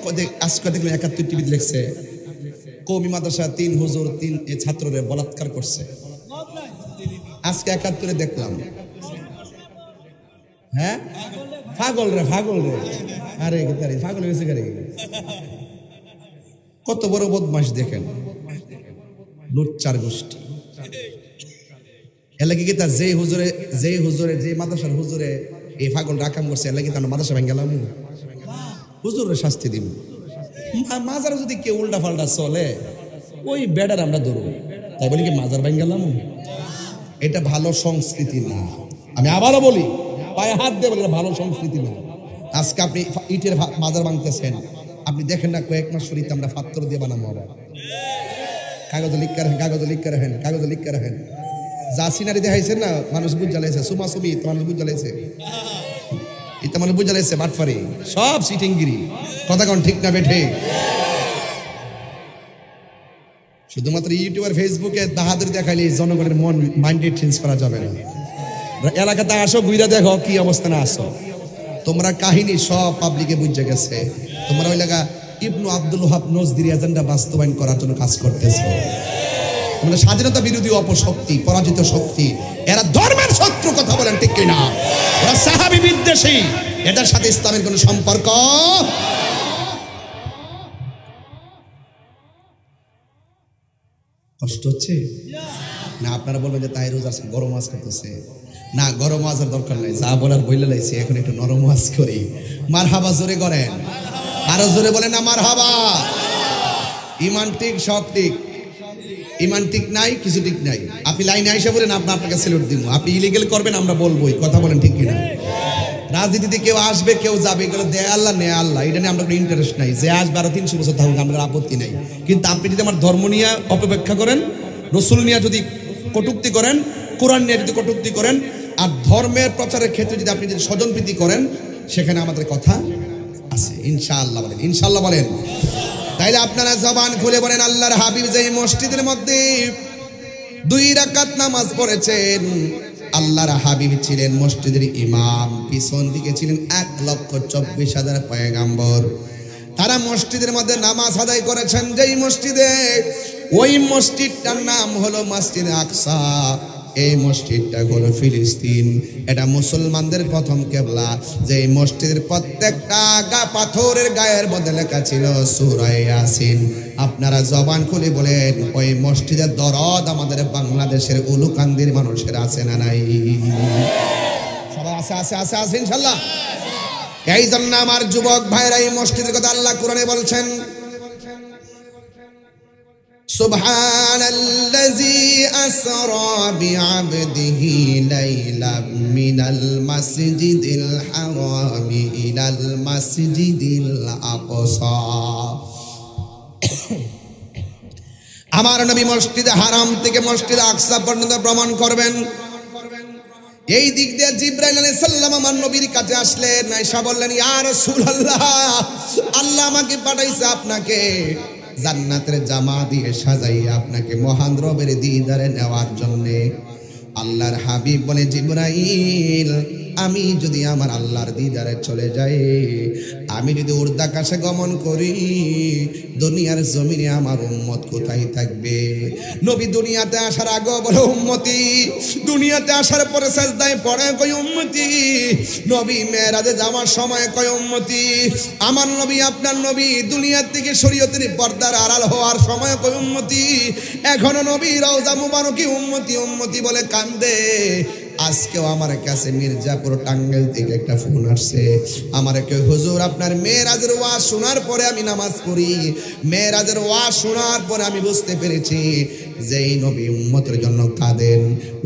আজকে দেখলেন 71 টিভিতে লিখছে কওমি মাদ্রাসা 3 হুজুর 3 ছাত্ররে বলাৎকার করছে। আজকে 71 দেখলাম। হ্যাঁ, পাগল রে, আরে পাগল হয়েছে গাড়ি। কত বড় বদমাশ দেখেন, লুচ্চার গোষ্ঠী। এলাকি কি তার যে হুজুরে যে মাদ্রাসার হুজুরে এই পাগল রাকাম করছে এলাকি তার মাদ্রাসা ভেঙে গেলাম হুজুরের শাস্তি দিব। মাজারে যদি কেউ উল্টা পাল্টা চলে ওই বেডার আমরা ধরবো, তাই বলি কি মাজার ভেঙে গেলাম? এটা ভালো সংস্কৃতি না। আমি আবারও বলি, পায়ে হাত দিয়ে বলি ভালো সংস্কৃতি না। আজকে আপনি ইটের মাজার ভাঙতেছেন, আপনি দেখেন না কয়েক মাস শরীর আমরা পাথর দিয়ে বানাবো, আবার কাগজে লিখতে রাখেন, কাগজে লিখতে রাখেন, কাগজে লিখতে রাখেন। যা সিনারি দেখাইছেন না, মানুষ বুঝ জ্বালাইছে, সুমা সুমি তো মানুষ বুঝ জ্বালাইছে, এটা মানুষ বুঝ জ্বালাইছে, বাটফারি সব সিটিংগিরি, কথা কোন ঠিক না বেঠে? শুধুমাত্র ইউটিউব আর ফেসবুকে বাহাদুরি দেখাইলে জনগণের মন মাইন্ডেড চেঞ্জ করা যাবে না। এলাকাতে আসো, ঘুরে দেখো কি অবস্থানে আসো। তোমরা কাহিনী সব পাবলিকে বুঝে গেছে। তোমরা ওই লাগা ইবনু আব্দুল ওহাব নজদির এজেন্ডা বাস্তবায়ন করার জন্য কাজ করতেছো। তোমরা স্বাধীনতা বিরোধী অপশক্তি, পরাজিত শক্তি, এরা ধর্মের শত্রু, কথা বলেন ঠিক কিনা? ওরা সাহাবী বিদ্বেষী, এটার সাথে ইসলামের কোনো সম্পর্ক। কষ্ট হচ্ছে না? আপনারা বলবেন যে তাই রোজ আছে, গরম ওয়াজ করতেছে না। গরম ওয়াজের দরকার নাই, যা বলার বইলে লাইছে, এখন একটু নরম ওয়াজ করি। মারহাবা জোরে করেন, আরো জোরে বলেন না মারহাবা। ইমান ঠিক, সব ঠিক। ইমান ঠিক নাই, কিছু ঠিক নাই। আপনি লাইনে আইসা বলেন, আপনাকে স্যালুট দিব। আপনি ইলিগেল করবেন, আমরা বলবোই, কথা বলেন ঠিক কিনা? রাজনীতিতে কেউ আসবে কেউ যাবে, এগুলো দেয় আল্লাহ নেয় আল্লাহ, এটা নিয়ে আমরা কোনো ইন্টারেস্ট নাই। যে আসবে আরো 300 বছর থাকুক, আমাদের আপত্তি নাই। কিন্তু আপনি যদি আমার ধর্ম নিয়ে অপব্যাখ্যা করেন, রসুল নিয়ে যদি কটূক্তি করেন, কোরআন নিয়ে যদি কটূক্তি করেন, আর ধর্মের প্রচারের ক্ষেত্রে যদি আপনি যদি স্বজনপ্রীতি করেন, সেখানে আমাদের কথা আছে। ইনশাআল্লাহ বলেন, ইনশাআল্লাহ বলেন। তাইলে আপনারা জবান খুলে বলেন, আল্লাহর হাবিব যে মসজিদের মধ্যে 2 রাকাত নামাজ পড়েছেন, আল্লাহর হাবিব ছিলেন মসজিদের ইমাম, পিছন দিকে ছিলেন 1,24,000 পয়গাম্বর। তারা মসজিদের মধ্যে নামাজ আদায় করেছেন যেই মসজিদে, ওই মসজিদটার নাম হলো মসজিদে আকসা। এই মসজিদটা হলো ফিলিস্তিন, এটা মুসলমানদের প্রথম কেবলা। যে মসজিদের প্রত্যেকটা পাথরের গায়ের মধ্যে লেখা ছিল সূরা ইয়াসিন। আপনারা জবান খুলে বলেন, ওই মসজিদের দরদ আমাদের বাংলাদেশের উলুকান্দির মানুষের আছে না নাই? সবাই আছে, আছে, আছে, আছে ইনশাআল্লাহ। এই জন্য আমার যুবক ভাইরা, এই মসজিদের কথা আল্লাহ কোরআনে বলছেন, সুবহানাল্লাযী আসরা বিআবদিহি লাইলাম মিনাল মাসজিদিল হারামি ইলাল মাসজিদিল আকসা। আমার নবী মসজিদে হারাম থেকে মসজিদে আকসা পর্যন্ত ভ্রমণ করবেন। এই দিক দিয়ে জিবরাইল আলাইহিস সালাম আমার নবীর কাছে আসলেন, আয়েশা বললেন, ইয়া রাসূলুল্লাহ, আল্লাহ আমাকে পাঠাইছে আপনাকে জান্নাতের জামা দিয়ে সাজাইয়া আপনাকে মহান রবের দিদারে নেওয়ার জন্যে। আল্লাহর হাবিব বলে, জিবরাইল, আমি যদি আমার আল্লাহর দিদারে চলে যাই, আমি যদি উর্দাকাশে গমন করি, দুনিয়ার জমিনে আমার উম্মত কোথায় থাকবে? নবী দুনিয়াতে আসার আগে বলে উম্মতি, দুনিয়াতে আসার পরে সাজদায় পড়ে কই উম্মতি, নবী মেরাজে যাওয়ার সময় কই উম্মতি, আমার নবী আপনার নবী দুনিয়ার থেকে শরীয়তের পর্দার আড়াল হওয়ার সময় কই উম্মতি, এখনো নবী রওজা মুবারকে উম্মতি উম্মতি বলে কান্দে। আজকেও আমার কাছে মির্জাপুর টাঙ্গাইল থেকে একটা ফোন আসছে, আমার কেউ, হুজুর আপনার মেরাজের ওয়াজ শোনার পরে আমি নামাজ পড়ি, মেরাজের ওয়াজ শোনার পরে আমি বুঝতে পেরেছি যেই নবী উম্মতের জন্য কাঁদেন,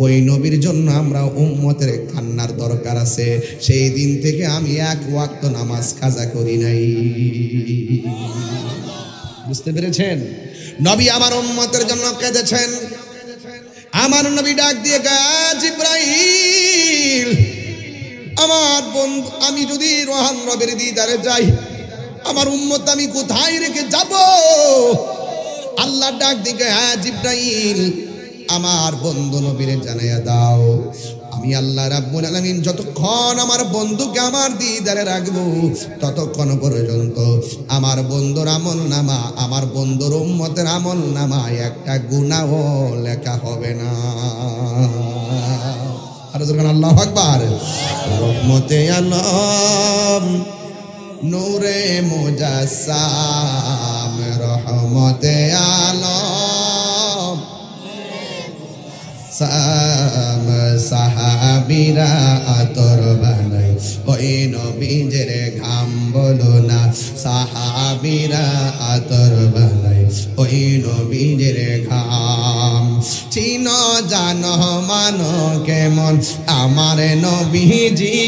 ওই নবীর জন্য আমরা উম্মতের কান্নার দরকার আছে। সেই দিন থেকে আমি 1 ওয়াক্ত নামাজ কাজা করি নাই। বুঝতে পেরেছেন? নবী আমার উম্মতের জন্য কেঁদেছেন। আমার নবী ডাক দিয়ে কয়, জিবরাইল, আমার বন্ধু, আমি যদি রোহান রবের দিদারে যাই, আমার উম্মত আমি কোথায় রেখে যাব? আল্লাহ ডাক দিয়ে, হ্যাঁ জিবরাইল, আমার বন্ধু নবীরে জানাইয়া দাও, আমি আল্লাহ রাব্বুল আলামিন যতক্ষণ আমার বন্ধুকে আমার দিদারে রাখবো, ততক্ষণ পর্যন্ত আমার বন্ধুর আমল নামা, আমার বন্ধুর উম্মতের আমল নামায় একটা গুনাহ লেখা হবে না। আর যখন আল্লাহু আকবার। রহমতে আলম নূরে মুজাসসাম, রহমতে আলম সাহাবীরা আতর বানায় ওই নবীজের ঘাম বলো না সাহাবীরা আতর বানায় ওই নবীজের ঘাম চিনো জানো মানো কেমন আমার নবীজি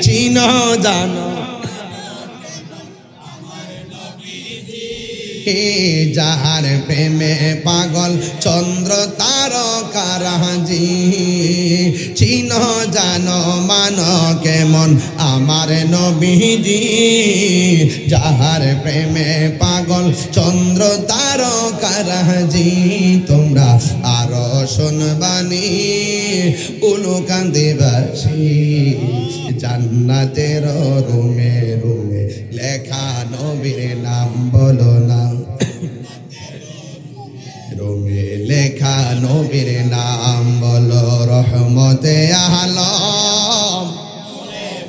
চিনো জানো যাহার প্রেমে পাগল চন্দ্র তারকারাজি চিনো জানো মানো কেমন আমার নবীজি যাহার প্রেমে পাগল চন্দ্র তারকারাজি তোমরা আরো শুনবানি উলুকান্দিবাসী জান্নাতের রুমে রুমে লেখা নবীর নাম বলো না রুমে লেখা নবীর নাম বলো রহমতে আলম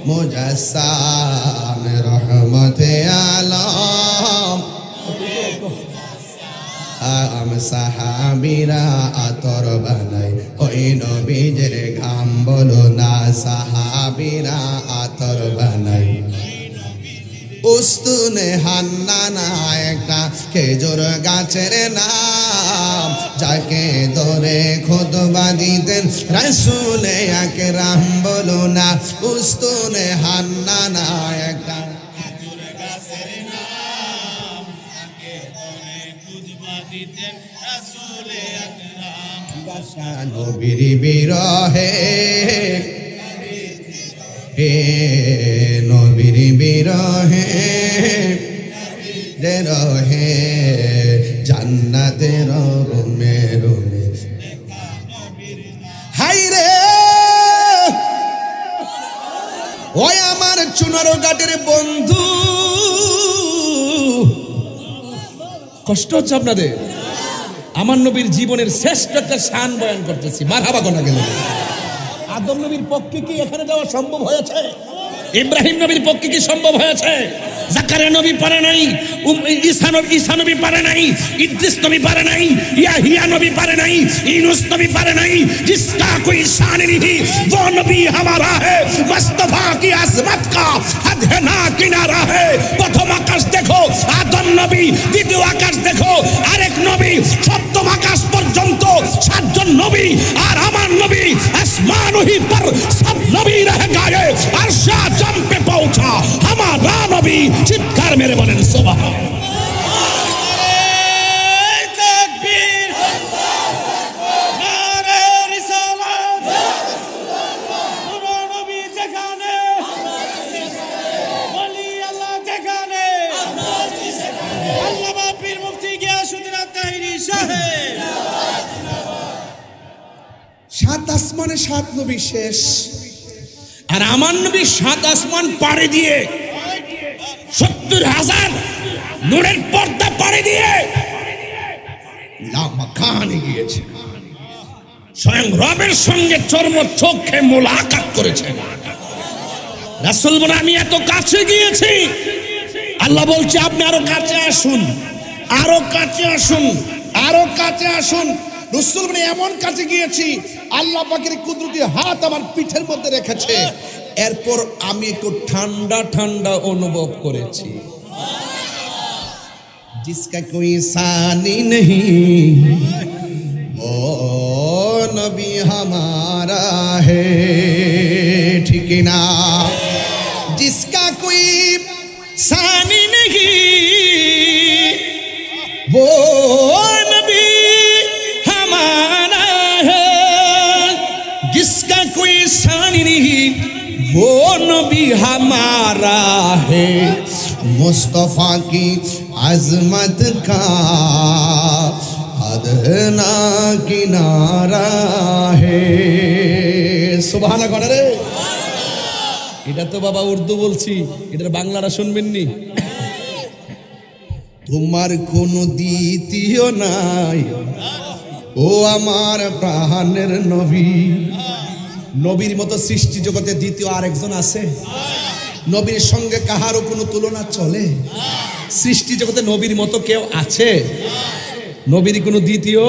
মুজাসসাম রহমতে আলম সাহাবীরা আতর বানায় ওই নবীজের ঘাম বলো না সাহাবীরা আতর বানায় উস্তুনে হান্নানা একটা খেজুর গাছের নাম যাকে ধরে খুতবা দিতেন রাসূলে আকরাম বলো না উস্তুনে হান্নানা একটা খেজুর গাছের নাম যাকে ধরে খুতবা দিতেন রাসূলে আকরাম বাসা নবীর বিরহে নবীর বিরহে রহে জান্নাতের রুমে রুমে হাই রে ওই আমার চুনারো ঘাটের বন্ধু কষ্ট হচ্ছে আপনাদের আমার নবীর জীবনের শ্রেষ্ঠ একটা শান বয়ান করতেছি মারহাবা কোনা গেল আদম নবীর পক্ষে কি এখানে যাওয়া সম্ভব হয়েছে ইব্রাহিম নবীর পক্ষে কি সম্ভব হয়েছে জাকারিয়া নবী পারে নাই ঈসা নবী পারে নাই ইদ্রিস নবী পারে নাই ইয়াহিয়া নবী পারে নাই ইউনুস নবী পারে নাই जिसका कोई शान नहीं वो नबी हमारा है मुस्तफा की अजमत का हद है ना किनारा है प्रथम आकाश देखो आदम नबी द्वितीय आकाश देखो আরেক নবী সপ্তম আকাশ পর্যন্ত সাতজন নবী আর আমার নবী আসমান ही पर सब नबी रह गए अर्श आजम पे पहुंचा हमारा नबी চিৎকার মেরে বলেন সুবহানাল্লাহ সাত আসমানে সাত নবী শেষ আর আমার নবী সাত আসমান পাড়ি দিয়ে ৭০,০০০ নূরের পর্দা পাড়ি দিয়ে লামাকানে গিয়েছে স্বয়ং রবের সঙ্গে চর্ম চোখে মোলাকাত করেছেন রাসূল বলেন আমি এত কাছে গিয়েছি আল্লাহ বলছে আপনি আরো কাছে আসুন আরো কাছে আসুন আরো কাছে আসুন রাসূল বলেন এমন কাছে গিয়েছি আল্লাহ পাকের কুদরতি হাত আমার পিঠের মধ্যে রেখেছে এরপর আমি একটু ঠান্ডা ঠান্ডা অনুভব করেছি जिसका कोई सानी नहीं वो नबी हमारा है ठीक ना जिसका कोई सानी नहीं वो नबी हमारा है जिसका कोई सानी नहीं वो नबी हमारा है मुस्तफा की अजमत का अदना किनारा है सुभान अल्लाह रे এটা তো বাবা উর্দু বলছি এটার বাংলাটা শুনবেন নি তোমার কোনো দ্বিতীয় নাই ও আমার প্রাণের নবী নবীর মতো সৃষ্টি জগতে দ্বিতীয় আরেকজন আছে নবীর সঙ্গে কাহারও কোনো তুলনা চলে সৃষ্টি জগতে নবীর মতো কেউ আছে নবীর কোনো দ্বিতীয়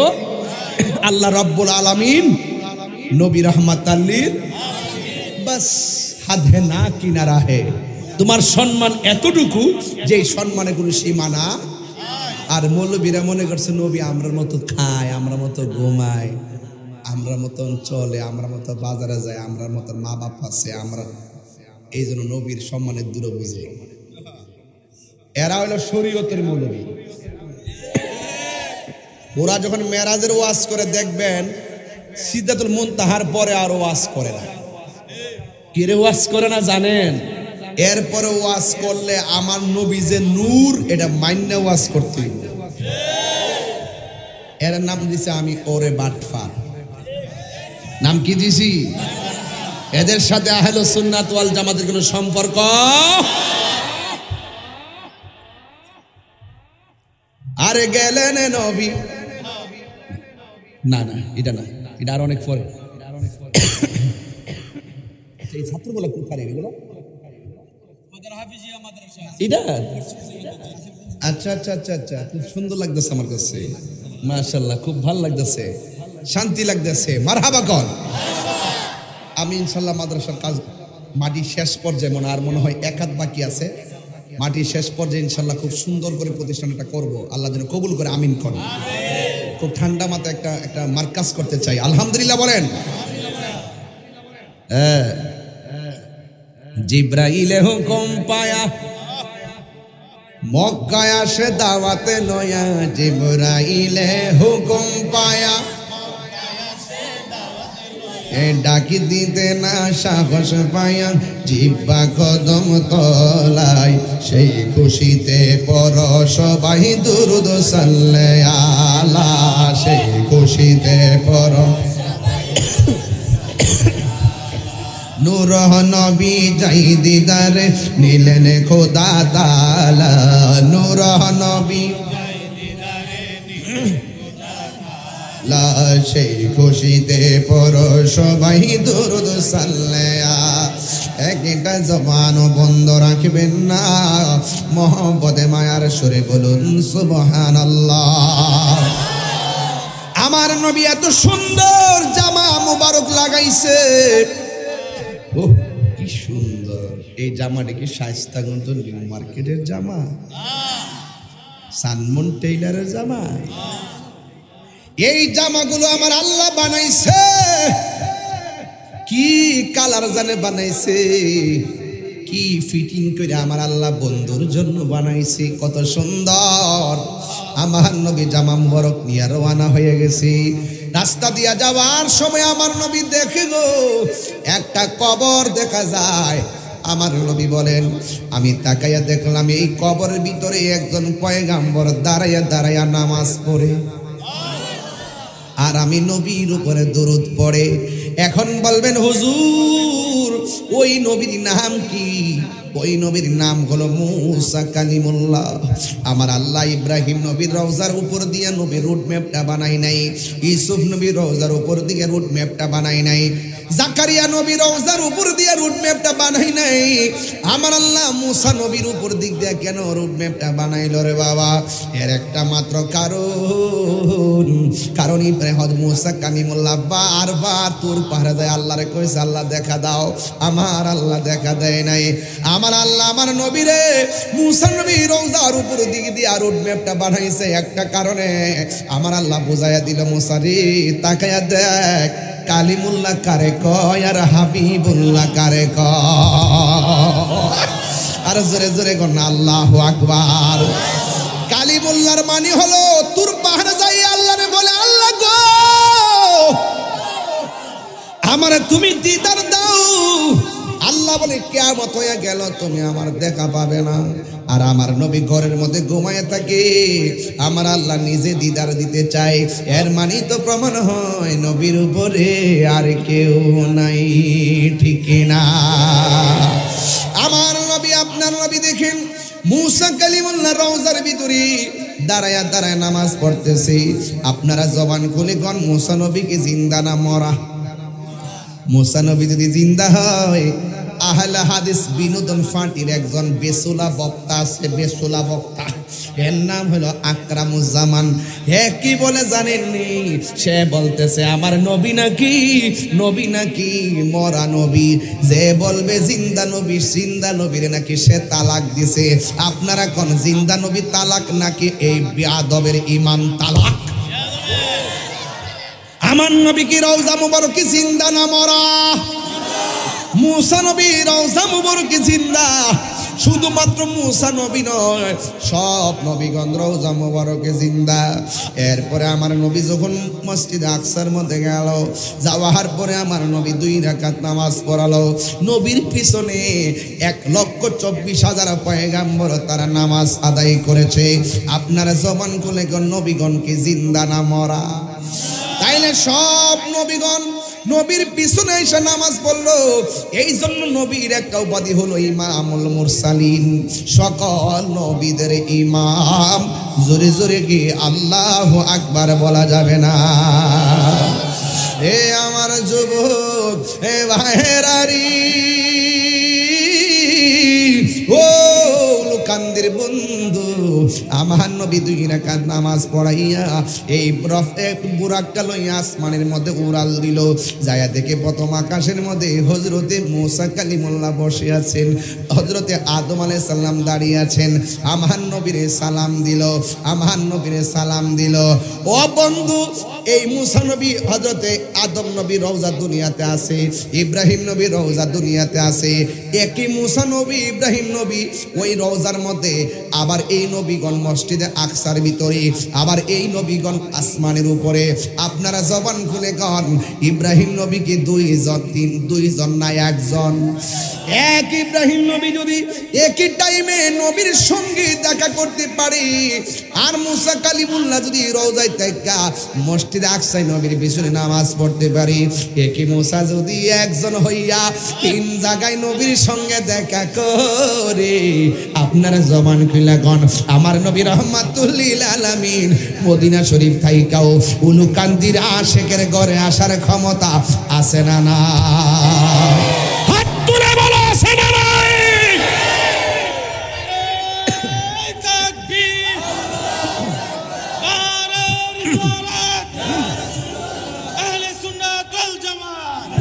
আল্লাহ রব্বুল আলামিন নবী রাহমাতাল লিল বাস হাদে না কিনারা হে। তোমার সম্মান এতটুকু যে এই সম্মানে কোনো সীমা না। আর মৌলবীরা মনে করছে নবী আমরার মতো খায়, আমরা মতো ঘুমায়, আমরা মতন চলে, আমরা মতো বাজারে যায়, আমরা মতন মা বাপ আছে, আমরা এই জন্য নবীর সম্মানের দূরে বুঝে। এরা হলো শরীয়তের মৌলবী। ওরা যখন মেরাজের ওয়াজ করে দেখবেন সিদরাতুল মুনতাহার পরে আর ওয়াজ করে না। কিরে ওয়াজ করে না জানেন? এরপরে ওয়াজ করলে আমার নবী যে নূর এটা মাইন্না ওয়াজ করতে। এর নাম দিছে আমি ওরে বাটফার। নাম কি দিছি? এদের সাথে আহলে সুন্নাত ওয়াল জামাতের কোনো সম্পর্ক। আরে গেলেন নবী, না না এটা না, এটা আর অনেক পরে। এই ছাত্রগুলো কোথায় এগুলো? এটা আচ্ছা আচ্ছা আচ্ছা আচ্ছা, খুব সুন্দর লাগতেছে আমার কাছে, মাশাআল্লাহ, খুব ভালো লাগতেছে, শান্তি লাগতেছে। মারহাবা কর। আমি ইনশাল্লাহ মাদ্রাসার কাজ মাটি শেষ পর্যায়ে, মনে আর মনে হয় এক হাত বাকি আছে, মাটি শেষ পর্যায়ে ইনশাল্লাহ খুব সুন্দর করে প্রতিষ্ঠানটা করব। আল্লাহ যেন কবুল করে, আমিন করেন। খুব ঠান্ডা মাথায় একটা মার্কাজ করতে চাই। আলহামদুলিল্লাহ বলেন। জিব্রাইলে হুকুম পায়া মক্কায় আসে দাওয়াতে নয়া। জিব্রাইলে হুকুম পায়া ডাকি দিতে না সাহস পায়া। জিব্বা কদম তলায় সেই খুশিতে পর সবাই দুরুদ সাল্লে আলা। সেই খুশিতে পর নূর নবী যাই দিদারে নিলেন খোদা তাআলা। নূর নবী লা সেই খুশিতে পর সবাই দুরুদ সাল্লে। একটা জবান বন্ধ রাখবেন না, মহব্বতে মায়ার সুরে বলুন সুবহানাল্লাহ। আমার নবী এত সুন্দর জামা মুবারক লাগাইছে। ওহ কি সুন্দর! এই জামাটা কি শায়েস্তাগঞ্জ নিউ মার্কেটের জামা, সানমন টেইলারের জামা? এই জামাগুলো আমার আল্লাহ বানাইছে। কি কালার জানে বানাইছে, কি ফিটিং করে আমার আল্লাহ বন্ধুর জন্য বানাইছে। কত সুন্দর! আমার নবী জামা মুবারক নিয়ে রওনা হয়ে গেছে। রাস্তা দিয়া যাওয়ার সময় আমার নবী দেখে গো একটা কবর দেখা যায়। আমার নবী বলেন, আমি তাকাইয়া দেখলাম এই কবরের ভিতরে একজন পয়গাম্বর দাঁড়াইয়া দাঁড়াইয়া নামাজ পড়ে, আর আমি নবীর উপরে দরুদ পড়ে। এখন বলবেন হুজুর ওই নবীর নাম কি? ওই নবীর নাম হলো মুসা কালিমুল্লাহ। আমার আল্লাহ ইব্রাহিম নবীর রওজার উপর দিয়ে নবীর রুট ম্যাপটা বানাই নাই, ইউসুফ নবীর রওজার উপর দিয়ে রুট ম্যাপটা বানাই নাই, জাকারিয়া নবীর রওজার উপর দিয়ে রুট ম্যাপটা বানাই নাই। আমার আল্লাহ মুসা নবীর উপর দিক দিয়ে কেন রুট ম্যাপটা বানাইলো রে বাবা? এর একটা মাত্র কারণ ইব্রাহিম মুসা কালিমুল্লাহ বারবার তোর পাহাড়ে যায়, আল্লাহরে কইছে আল্লাহ দেখা দাও, আমার আল্লাহ দেখা দেয় নাই। আমার আল্লাহ আমার নবীরে মুসা নবীর রওজার উপর দিক দিয়ে রুট ম্যাপটা বানাইছে একটা কারণে। আমার আল্লাহ বুঝাইয়া দিল, মুসা রে তাকায়া দেখ কালিমুল্লাহ কারে কয় আর হাবিবুল্লাহ কারে কয়। আর জোরে জোরে কোন আল্লাহু আকবার। কালিমুল্লাহর মানে হলো তোর পাহাড়ে যাই আল্লাহরে বলে, আল্লাহ গো আমারে তুমি দিদার দাও। আল্লাহ বলে কিয়ামত হয়ে গেল তুমি আমার দেখা পাবে না। আর আমার নবী ঘরের মধ্যে ঘুমায় থাকে, আমার আল্লাহ নিজে দিদার দিতে চায়। এর মানে তো প্রমাণ হয় নবীর উপরে আর কেউ নাই, ঠিক না? আমার নবী আপনার নবী দেখেন মুসা কালিমুল্লাহ রওজার ভিতরে দাঁড়ায়া দাঁড়ায় নামাজ পড়তেছে। আপনারা জবান খুলে কোন মুসা নবী কি জিন্দা না মরা? মুসা নবী যদি জিন্দা হয়, আহলে হাদিস বিনোদন ফাটির একজন বেসুলা বক্তা আছে, বেসুলা বক্তা। এর নাম হলো আকরামুজ্জামান। হে কি বলে জানেননি? সে বলতেছে আমার নবী নাকি মরা নবী। যে বলবে জিন্দা নবীর নাকি সে তালাক দিছে। আপনারা কোন জিন্দা নবী তালাক নাকি এই বেয়াদবের ঈমান তালাক? আমার নবী কি রওজা মুবারক জিন্দা না মরা? মুসা নবী রওজা মুবারক জিন্দা। শুধুমাত্র মুসা নবী নয়, সব নবীগণ রওজা মুবারকে জিন্দা। এরপরে আমার নবী যখন মসজিদে আকসার মধ্যে গেল, যাওয়ার পরে আমার নবী 2 রাকাত নামাজ পড়ালো। নবীর পিছনে 1,24,000 পয়গাম্বর তারা নামাজ আদায় করেছে। আপনারা জবান খুলে কোন নবীগণ কি জিন্দা না মরা? তাইলে সব নবীগণ নবীর পিছনে এসে নামাজ পড়লো। এই জন্য নবীর একটা উপাধি হলো ইমামুল মুরসালিন, সকল নবীদের ইমাম। জোরে জোরে কি আল্লাহু আকবার বলা যাবে না? হে আমার যুবক, হে ভাইরারি, ও কান্দির বন্ধু, আমার নবী 2 রাকাত নামাজ পড়াইয়া এই বুরাকটা লইয়া আসমানের মধ্যে উড়াল দিল। যায়া দেখে প্রথম আকাশের মধ্যে হযরতে মুসা কালিমুল্লাহ বসে আছেন, হযরতে আদম আলাইহিস সালাম দাঁড়িয়ে আছেন। আমার নবীরে সালাম দিল। ও বন্ধু, এই মুসা নবী হযরতে আদম নবী রওজা দুনিয়াতে আছে, ইব্রাহিম নবী রওজা দুনিয়াতে আছে। একই মুসা নবী ইব্রাহিম নবী ওই রওজার মধ্যে, আবার এই নবীগণ মসজিদে আকসার ভিতরে, আবার এই নবীগণ আসমানের উপরে। আপনারা জবান খুলে কন, ইব্রাহিম নবী কি 2জন না 1জন? এক ইব্রাহিম নবী যদি একই টাইমে নবীর সঙ্গে দেখা করতে পারে, আর মুসা কালিমুল্লাহ যদি রওজায় থেকে মসজিদে আকসায় নবীর পিছনে নামাজ পড়তে পারে, একই মুসা যদি 1জন হইয়া 3 জায়গায় নবীর সঙ্গে দেখা করে, আপনারা জবান খুলে কন, আমার নবী রাহমাতুল লিল আলামিন মদিনা শরীফ থাইকাও উলুকান্দির আশেকের ঘরে আসার ক্ষমতা আছে না? না, হাত তুলে বলো আছে না? তাকবীর, নারে রিসালাত, আহলে সুন্নাত ওয়াল জামাত।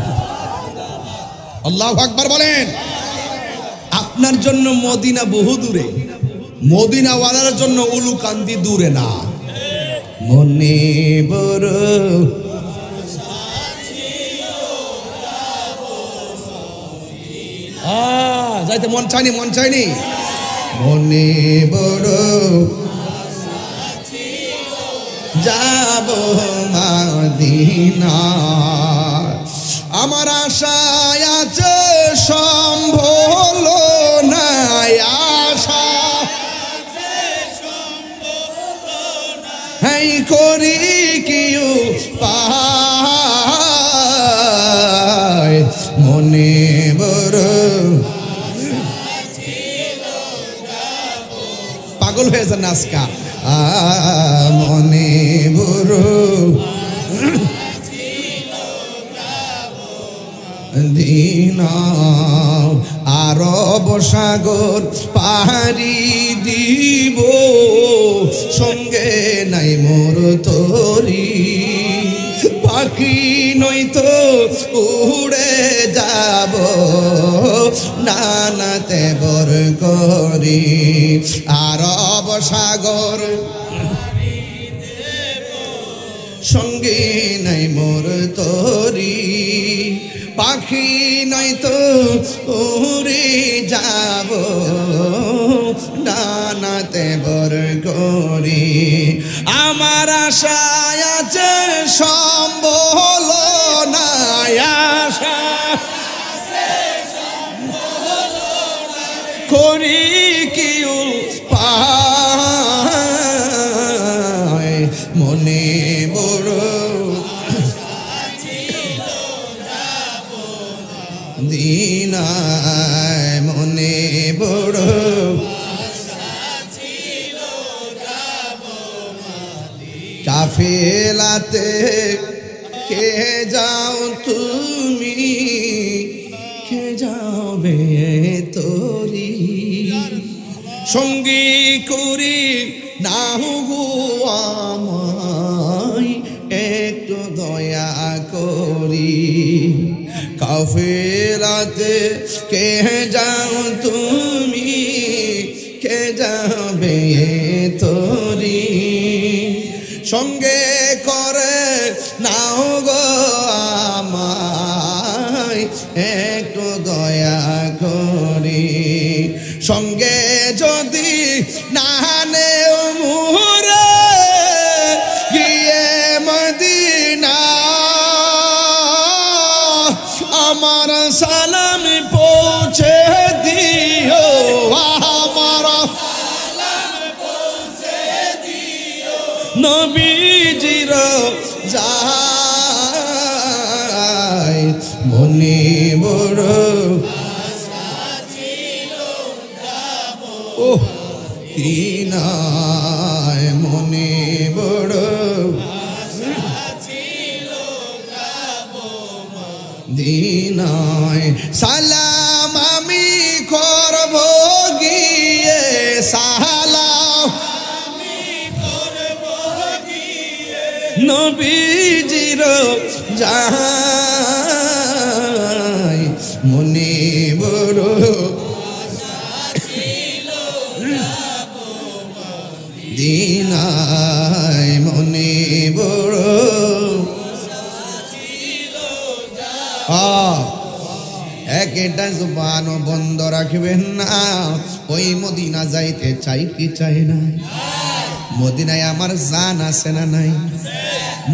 আল্লাহু আকবার বলেন। আপনার জন্য মদিনা বহু দূরে, মদিনাওয়ালার জন্য উলুকান্দি দূরে না। মনে বড় যাইতে মন চাইনি, মনে বড় যাব মদিনা, আমার আশা আছে সম্ভল না, আশা হাই করি কিউ পায়, মনে বড় পাগল হয়ে যান আজকা, মনে বড় দিনা, আরব সাগর পাহাড়ি দিব, সঙ্গে নাই মোর তরি, পাখি নয়তো উড়ে যাব নানাতে বর করি, আরব সাগর সঙ্গে নাই মোর তরি, পাখি নয়তো উড়ে যাব ডানাতে বর করি, আমার আশা আছে সম্বল না, আশা করি কি পায়, মনে বড় দিনায়, মনে বড় কাফেলাতে কে যাও তুমি, কে যাবে তোরি, সঙ্গী করি নাও গো আমায় একটু দয়া করি। কাফেরাতে কে যাও তুমি, কে যাবে তোরি, সঙ্গে করে নাও গো আমায় একটু দয়া করি। সঙ্গে যদি না নেও মুরে গিয়ে মদিনা, আমার সালাম পৌঁছে দিও, আমার সালাম পৌঁছে দিও, নবীজির যায় মনে বড় ও কিনায়, মনে বড় দিনায়। সালাম আমি করব গিয়ে, সালাম আমি করব গিয়ে, নবীজির যায় মনে বড় দিনায়, মনে বড় একটা জবান বন্ধ রাখবেন না। ওই মদিনা যাইতে চাই কি চাই না? মদিনায় আমার জান আছে না নাই?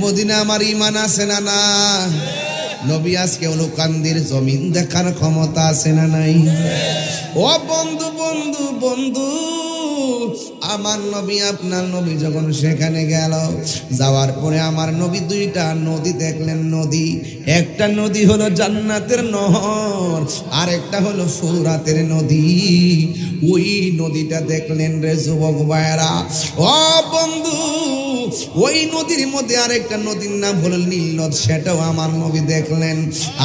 মদিনা আমার ইমান আছে না না? নবী আজকে উলুকান্দির জমিন দেখার ক্ষমতা আছে না নাই? ও বন্ধু বন্ধু বন্ধু, আমার নবী আপনার নবী যখন সেখানে গেল, যাওয়ার পরে আমার নবী দুইটা নদী দেখলেন। নদী, একটা নদী হলো জান্নাতের নহর, আর একটা হলো ফুরাতের নদী। ওই নদীটা দেখলেন রে যুবক ভাইরা। ও বন্ধু, ওই নদীর মধ্যে আরেকটা নদীর নাম হলো নীল নদ, সেটাও আমার নবী দেখলেন।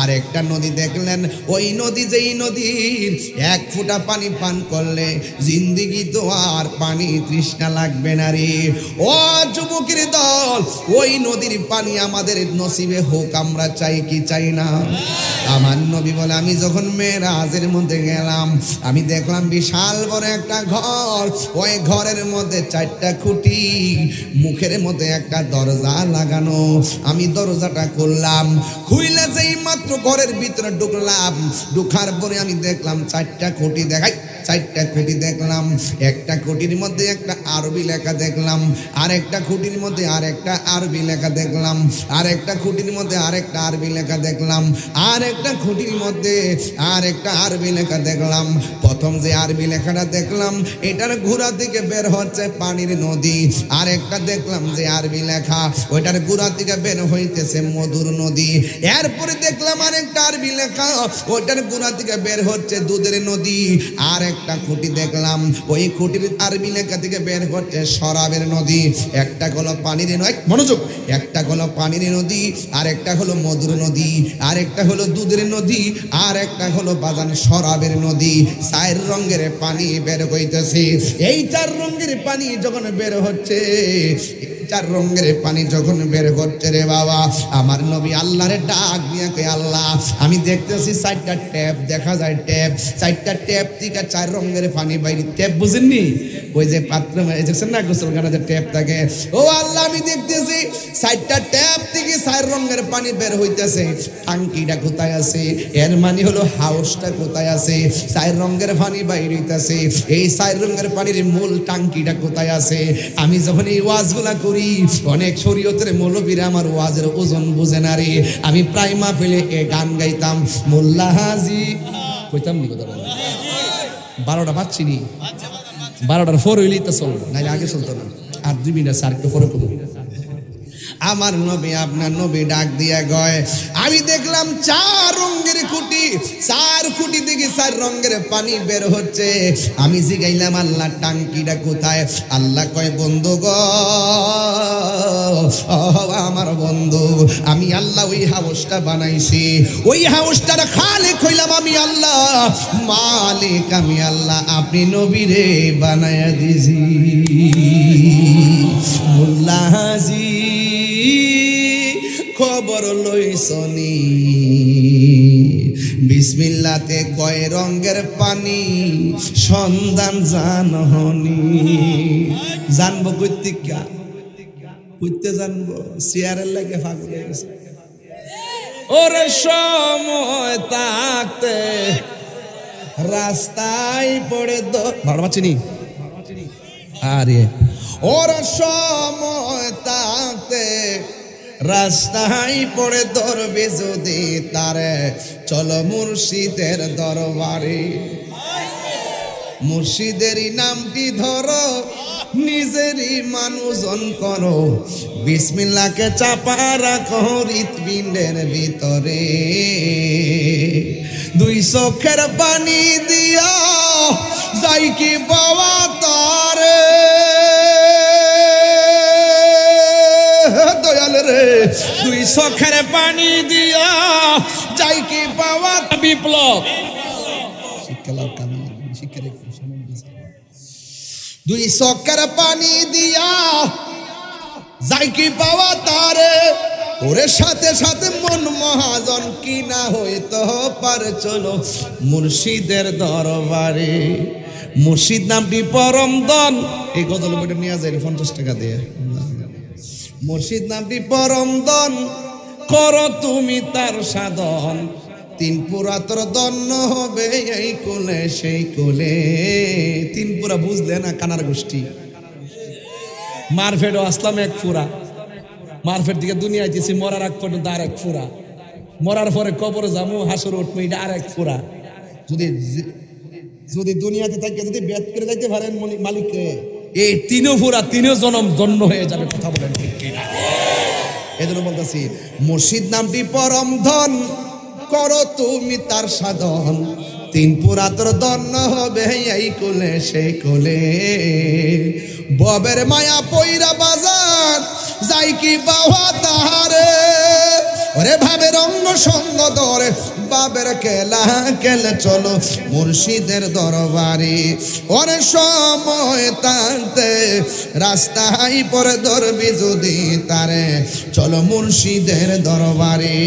আরেকটা নদী দেখলেন, ওই নদী যেই নদীর এক ফোঁটা পানি পান করলে জিন্দিগি তো আর পানি তৃষ্ণা লাগবে না রে। ও যুবকের দল, ওই নদীর পানি আমাদের নসিবে হোক, আমরা চাই কি চাই না? আমার নবী বলে, আমি যখন মেরাজের মধ্যে গেলাম, আমি দেখলাম বিশাল বড় একটা ঘর। ওই ঘরের মধ্যে 4টা খুঁটি, মুখের মধ্যে একটা দরজা লাগানো। আমি দরজাটা খুললাম, খুইলে যেই মাত্র ঘরের ভিতরে ঢুকলাম, ঢুকার পরে আমি দেখলাম 4টা খুঁটি দেখাই। 4টা খুঁটি দেখলাম, একটা খুঁটির মধ্যে একটা আরবি লেখা দেখলাম, আরেকটা খুঁটির মধ্যে আরেকটা আরবি লেখা দেখলাম, আরেকটা খুঁটির মধ্যে আরেকটা আরবি লেখা দেখলাম, আরেকটা খুঁটির মধ্যে আরেকটা আরবি লেখা দেখলাম। প্রথম যে আরবি লেখাটা দেখলাম, এটার গোড়া থেকে বের হচ্ছে পানির নদী। আরেকটা দেখলাম যে আরবি লেখা, ওইটার গোড়া থেকে বের হইতেছে মধুর নদী। এরপরে দেখলাম আরেকটা আরবি লেখা, ওইটার গোড়া থেকে বের হচ্ছে দুধের নদী। আর একটা খুঁটি দেখলাম, ওই খুঁটির আরবি লেখা থেকে বের হচ্ছে শরাবের নদী। একটা হলো পানির নয়, মনোযোগ, একটা হলো পানির নদী, আর একটা হলো মধুর নদী, আর একটা হলো দুধের নদী, আর একটা হলো বাজান শরাবের নদী। 4 রঙের পানি বের হইতেছে। এই 4 রঙের পানি যখন বের হচ্ছে, 4 রঙের পানি যখন বের হচ্ছে রে বাবা, আমার নবী আল্লাহরে ডাক দিয়ে কই, আল্লাহ আমি দেখতেছি 4টা ট্যাপ দেখা যায়, ট্যাপ 4টা ট্যাপ থেকে 4 রঙের পানি বাইরে। ট্যাপ বুঝেননি? ওই যে পাত্র দেখছেন না গোসলখানা যে ট্যাপ থাকে, ও আল্লাহ আমি দেখতেছি 4টা ট্যাপ থেকে 4 রঙের পানি বের হইতেছে। টাঙ্কিটা কোথায় আছে? এর মানে হলো হাউসটা কোথায় আছে? 4 রঙের পানি বাইরে হইতেছে। এই 4 রঙের পানির মূল টাঙ্কিটা কোথায় আছে? আমি যখন এই ওয়াজগুলা করি, অনেক শরীয়তের মৌলবীরা আমার ওয়াজের ওজন বুঝে না রে। আমি প্রায় মাহফিলে এ গান গাইতাম, মোল্লা হাজি কইতাম নি, কথা 12টা পাচ্ছি নি, 12টার পর হইলেই তো চলবো, নাহলে আগে চলতো না। আর 2 মিনিট আর একটু পরে করবো। আমার নবী আপনার নবী ডাক দিয়ে গয়, আমি দেখলাম 4 রঙের খুঁটি, 4 খুঁটি থেকে 4 রঙের পানি বের হচ্ছে। আমি জিগাইলাম আল্লাহ টাঙ্কিটা কোথায়? আল্লাহ কয়, বন্ধু গো, আমার বন্ধু, আমি আল্লাহ ওই হাউসটা বানাইছি। ওই হাউসটার খালিক হইলাম আমি আল্লাহ, মালিক আমি আল্লাহ। আপনি নবীরে বানায়া দিছি। খবর লইছনি বিসমিল্লাতে কয় রঙের পানি সন্ধান জানহনি জানবো কইতে জানবো চেয়ারের লাগে পাগল হয়ে গেছে ওরে সময় থাকতে রাস্তায় পড়ে ভালো পাচ্ছিনি আরে ওর সময় থাকতে রাস্তায় পড়ে ধরবে যদি তারে চলো মুর্শিদের দরবারে মুর্শিদেরই নামটি ধরো নিজেরই মানুষজন করো বিসমিল্লাহকে চাপা রাখো হৃৎপিণ্ডের ভিতরে দুই চোখের পানি দিয়া যাই কি বাবা তারে দয়াল রে দুই চোখের পানি দিয়া যাই কি বাবা বিপ্লব দুই চোখের পানি দিয়া যাই কি পাওয়া তারে ওরে সাথে সাথে মন মহাজন কি না হইতো পারে চলো মুর্শিদের দরবারে মুর্শিদ নামটি পরম ধন এই গজল বইটা নিয়ে যায় 50 টাকা দিয়ে মুর্শিদ নামটি পরম ধন করো তুমি তার সাধন তিন পুরা তোর দন্ন হবে এই কোলে সেই কোলে তিন পুরা বুঝলে না কানার গোষ্ঠী মারফেডও আসলাম এক ফুরা মারফেট দিকে দুনিয়া আইতেছি মরার আগ পর্যন্ত আর এক ফুরা মরার পরে কবরে যাবো হাসর উঠবো এটা আর এক ফুরা যদি যদি দুনিয়াতে থাকে যদি বেদ করে যাইতে পারেন মালিককে এই তিনও ফুরা তিনও জনম জন্ম হয়ে যাবে কথা বলেন ঠিক কিনা এই জন্য বলতেছি মুর্শিদ নামটি পরম ধন করো তুমি তার সাধন তিন পুরা তোর দন্ন হবে এই কোলে সেই কোলে ববের মায়া পইরা বাজার যাই কি বাবা তাহারে ওরে ভাবে রঙ্গ সঙ্গ ধরে বাবের কেলা কেলে চলো মুর্শিদের দরবারে ওরে সময় থাকতে রাস্তায় পরে ধরবি যদি তারে চলো মুর্শিদের দরবারে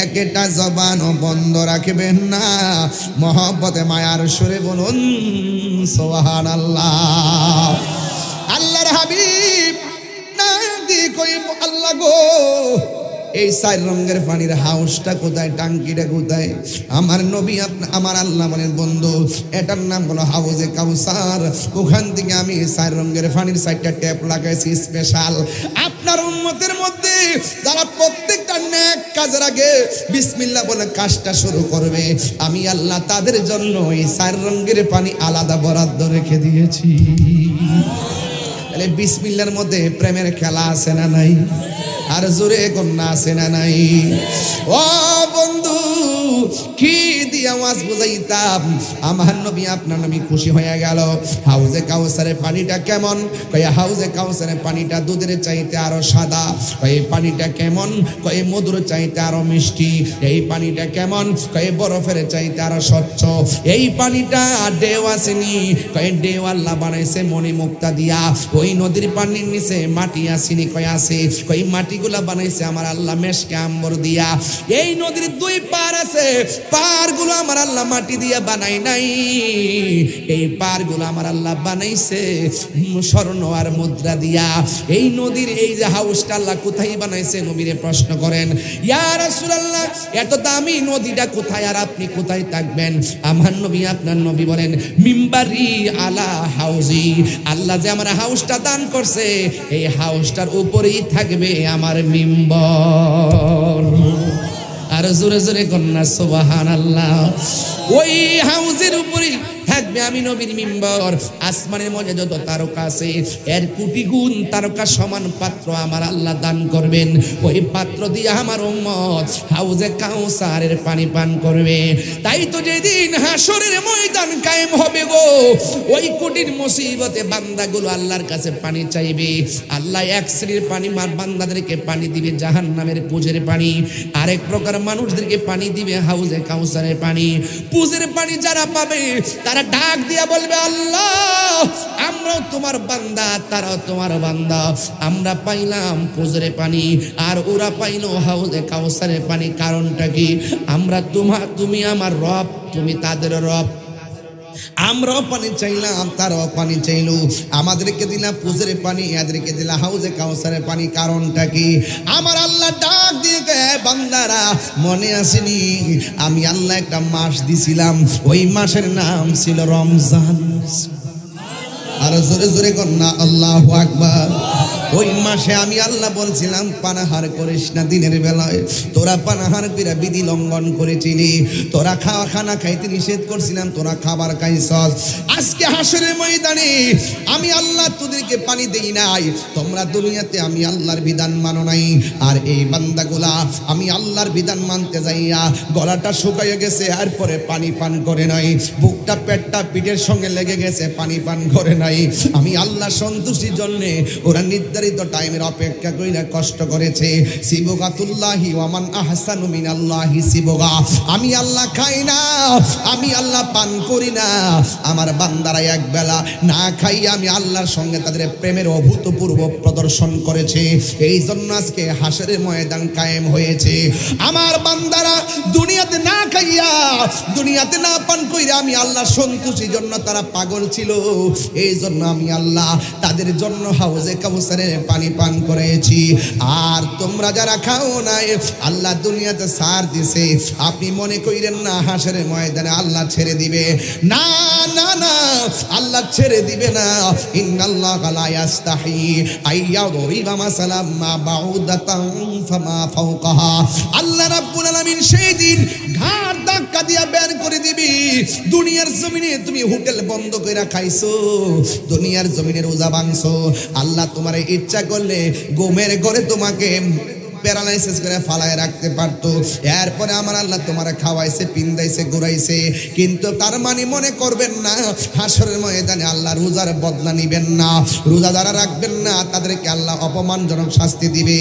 একটা জবানও বন্ধ রাখবেন না মহব্বতে মায়ার সুরে বলুন সুবহানাল্লাহ আল্লাহর হাবিব না দি কই আল্লাহ গো এই চার রঙের পানির হাউসটা কোথায় টাঙ্কিটা কোথায় আমার নবী আমার আল্লাহ বলেন বন্ধু এটার নাম হলো হাউজে কাউসার ওখান থেকে আমি চার রঙের পানির 4টা ট্যাপ লাগাইছি স্পেশাল আপনার উম্মতের মধ্যে যারা প্রত্যেকটা নেক কাজের আগে বিসমিল্লাহ বলে কাজটা শুরু করবে আমি আল্লাহ তাদের জন্য এই চার রঙের পানি আলাদা বরাদ্দ রেখে দিয়েছি তাহলে বিসমিল্লাহর মধ্যে প্রেমের খেলা আছে না নাই আর জোরে কন্যা আছে না নাই ও বন্ধু কি দিয়ে আওয়াজ বুঝাইতাম আমার নবী আপনার নবী খুশি হয়ে গেল হাউজে কাউসারের পানিটা কেমন কয় হাউজে কাউসারের পানিটা দুধের চাইতে আরো সাদা কয় পানিটা কেমন কয় মধুর চাইতে আরো মিষ্টি এই পানিটা কেমন কয় বরফের চাইতে আরো স্বচ্ছ এই পানিটা ঢেউ আসেনি কয় ঢেউ আল্লাহ বানাইছে মণি মুক্তা দিয়া ওই নদীর পানির নিচে মাটি আসেনি কয় আছে কয় মাটিগুলা বানাইছে আমার আল্লাহ মেশকে আম্বর দিয়া এই নদীর দুই পার আছে পারগুলো আমার আল্লাহ মাটি দিয়ে বানাই নাই এই পারগুলো আমার আল্লাহ বানাইছে স্বর্ণ আর মুদ্রা দিয়া এই নদীর এই যে হাউসটা আল্লাহ কোথায় বানাইছে নবীরে প্রশ্ন করেন ইয়া রাসূলুল্লাহ এত দামি নদীটা কোথায় আর আপনি কোথায় থাকবেন আমার নবী আপনার নবী বলেন মিম্বারি আলা হাউজি আল্লাহ যে আমার হাউসটা দান করছে এই হাউসটার উপরেই থাকবে আমার মিম্বর আর জোরে জোরে কন্যা সুবহানাল্লাহ ওই হাউজের উপরে থাকবে আমি নবীর মিম্বর আসমানের মধ্যে যত তারকা আছে এর কোটি গুণ তারকা সমান পাত্র আমার আল্লাহ দান করবেন ওই পাত্র দিয়ে আমার উম্মত হাউজে কাউসারের পানি পান করবে তাই তো যেদিন হাসরের ময়দান কায়েম হবে গো ওই কোটির মুসিবতে বান্দাগুলো আল্লাহর কাছে পানি চাইবে আল্লাহ এক শ্রেণীর পানি বান্দাদেরকে পানি দিবে জাহান্নামের পুজের পানি আরেক প্রকার মানুষদেরকে পানি দিবে হাউজে কাউসারের পানি পুজের পানি যারা পাবে তারা ডাক দিয়া বলবে আল্লাহ আমরাও তোমার বান্দা, তারাও তোমার বান্দা, আমরা পাইলাম পুজরে পানি আর ওরা পাইলো হাউজে কাউসারের পানি, কারণটা কি? আমরা তুমি আমার রব, তুমি তাদের রব। আমরাও পানি চাইলাম, তারাও পানি চাইলো, আমাদেরকে দিলা পুজরে পানি, এদেরকে দিলা হাউজে কাউসারের পানি, কারণটা কি? আমার আল্লাহ ডাক দিয়ে বান্দারা মনে আসেনি আমি আল্লাহ একটা মাস দিছিলাম, ওই মাসের নাম ছিল রমজান। আর জোরে জোরে কন্যা আল্লাহু আকবার। ওই মাসে আমি আল্লাহ বলছিলাম পানাহার করিস না দিনের বেলায়, তোরা পানাহার করে বিধি লঙ্ঘন করেছিলি, তোরা খানা খাইতে নিষেধ করছিলাম, তোরা খাবার খাইছস। আজকে হাসরের ময়দানে আমি আল্লাহ তোদেরকে পানি দেই নাই, তোমরা দুনিয়াতে আমি আল্লাহর বিধান মানো নাই, আর এই বান্দাগুলা আমি আল্লাহর বিধান মানতে যাইয়া গলাটা শুকাইয়ে গেছে, এরপরে পানি পান করে নাই, বুকটা পেটটা পিঠের সঙ্গে লেগে গেছে, পানি পান করে নাই। আমি আল্লাহ সন্তুষ্টির জন্য ওরা নির্ধারিত টাইমের অপেক্ষা কইরা কষ্ট করেছে। সিবগাতুল্লাহি ওয়া মান আহসানু মিনাল্লাহি সিবগা। আমি আল্লাহ খাই না, আমি আল্লাহ পান করি না, আমার বান্দারা এক বেলা না খাই আমি আল্লাহর সঙ্গে তাদের প্রেমের অভূতপূর্ব প্রদর্শন করেছে, এই জন্য আজকে হাসরের ময়দান কায়েম হয়েছে। আমার বান্দারা দুনিয়াতে না খাইয়া দুনিয়াতে না পান কইরা আমি আল্লাহ সন্তুষ্টির জন্য তারা পাগল ছিল, এই জন্য আমি আল্লাহ তাদের জন্য হাউজে কাউসারের পানি পান করেছি। আর তোমরা যারা খাও নাই আল্লাহ দুনিয়াতে ছাড় দিছে, আপনি মনে কইরেন না হাসরের ময়দানে আল্লাহ ছেড়ে দিবে, না না না, আল্লাহ ছেড়ে দিবে না। ইন্নাল্লাহা লা ইয়াস্তাহি আইয়াদরিবা মাসালাম মা বাউদাতান ফামা ফাওকাহা। আল্লাহ রাব্বুল আলামিন সেই দিন ঘাড় ধাক্কা দিয়া বের করে দিবি। দুনিয়ার জমিনে তুমি হোটেল বন্ধ কইরা খাইছো, দুনিয়ার জমিনে রোজা ভাঙছো, আল্লাহ তোমার ইচ্ছা করলে ঘুমের ঘরে তোমাকে প্যারালাইসিস করে ফালায় রাখতে পারতো, এরপরে আমার আল্লাহ তোমার খাওয়াইছে, পিন্দাইছে, ঘুরাইছে, কিন্তু তার মানে মনে করবেন না হাসরের ময়দানে আল্লাহ রোজার বদলা নিবেন না, রোজা যারা রাখবেন না তাদেরকে আল্লাহ অপমানজনক শাস্তি দিবে,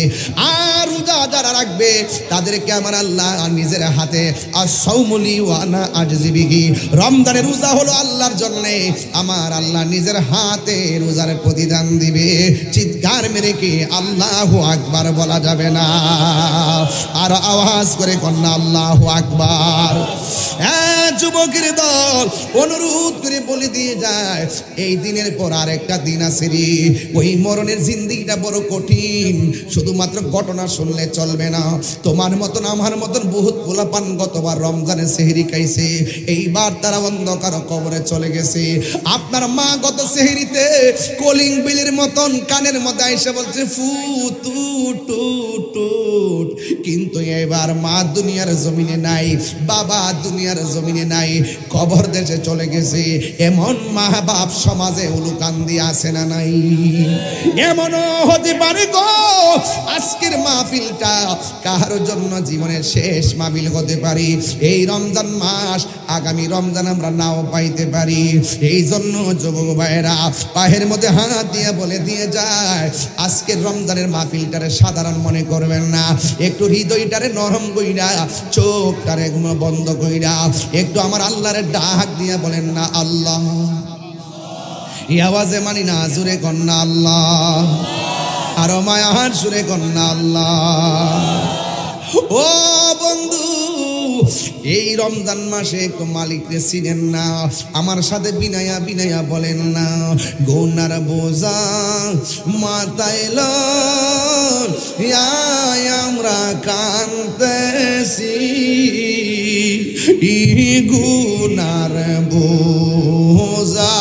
আর রোজা যারা রাখবে তাদেরকে আমার আল্লাহ নিজের হাতে আস-সাওমুলি ওয়া আনা আজজি বিহি। রমজানের রোজা হলো আল্লাহর জন্য, আমার আল্লাহ নিজের হাতে রোজার প্রতিদান দিবে। চিৎকার মেরে কি আল্লাহু আকবার বলা যাবে না? আর আওয়াজ করে কন্যা আল্লাহু আকবার। যুবকের দল অনুরোধ করে বলে দিয়ে যায় এই দিনের পর আরেকটা দিন আছে রে, ওই মরণের জিন্দেগিটা বড় কঠিন, শুধুমাত্র ঘটনা শুনলে চলবে না। তোমার মতন আমার মতন বহুত পোলাপান গতবার রমজানে সেহরি খাইছে, এইবার তারা অন্ধকার কবরে চলে গেছে। আপনার মা গত সেহরিতে কলিং বিলের মতন কানের মধ্যে এসে বলছে ফু তু টু টু, কিন্তু এবার মা দুনিয়ার জমিনে নাই, বাবা দুনিয়ার জমিনে নাই, কবর দেশে চলে গেছে। এমন মা বাপ সমাজে উলুকান্দি আছে না নাই? এমনও হতে পারে গো আজকের মাহফিলটা কারোর জন্য জীবনের শেষ মাহফিল হতে পারে। এই রমজান মাস আগামী রমজান আমরা নাও পাইতে পারি। এই জন্য যুবক ভাইয়েরা পায়ের মধ্যে হাত দিয়ে বলে দিয়ে যায় আজকের রমজানের মাহফিলটারে সাধারণ মনে করবেন না, একটু হৃদয়টারে নরম কইরা চোখটারে বন্ধ কইরা একটু আমার আল্লাহরে ডাক দিয়ে বলেন না আল্লাহ। এই আওয়াজে মানি না, জোরে কন্যা আল্লাহ, আরো মায়ার সুরে কন্যা আল্লাহ। ও বন্ধু, এই রমজান মাসে একটু মালিকরে চিনেন না, আমার সাথে বিনায়া বিনায়া বলেন না গুনার বোঝা মাথায় লয় আমরা কাঁদতেছি, গুনার বোঝা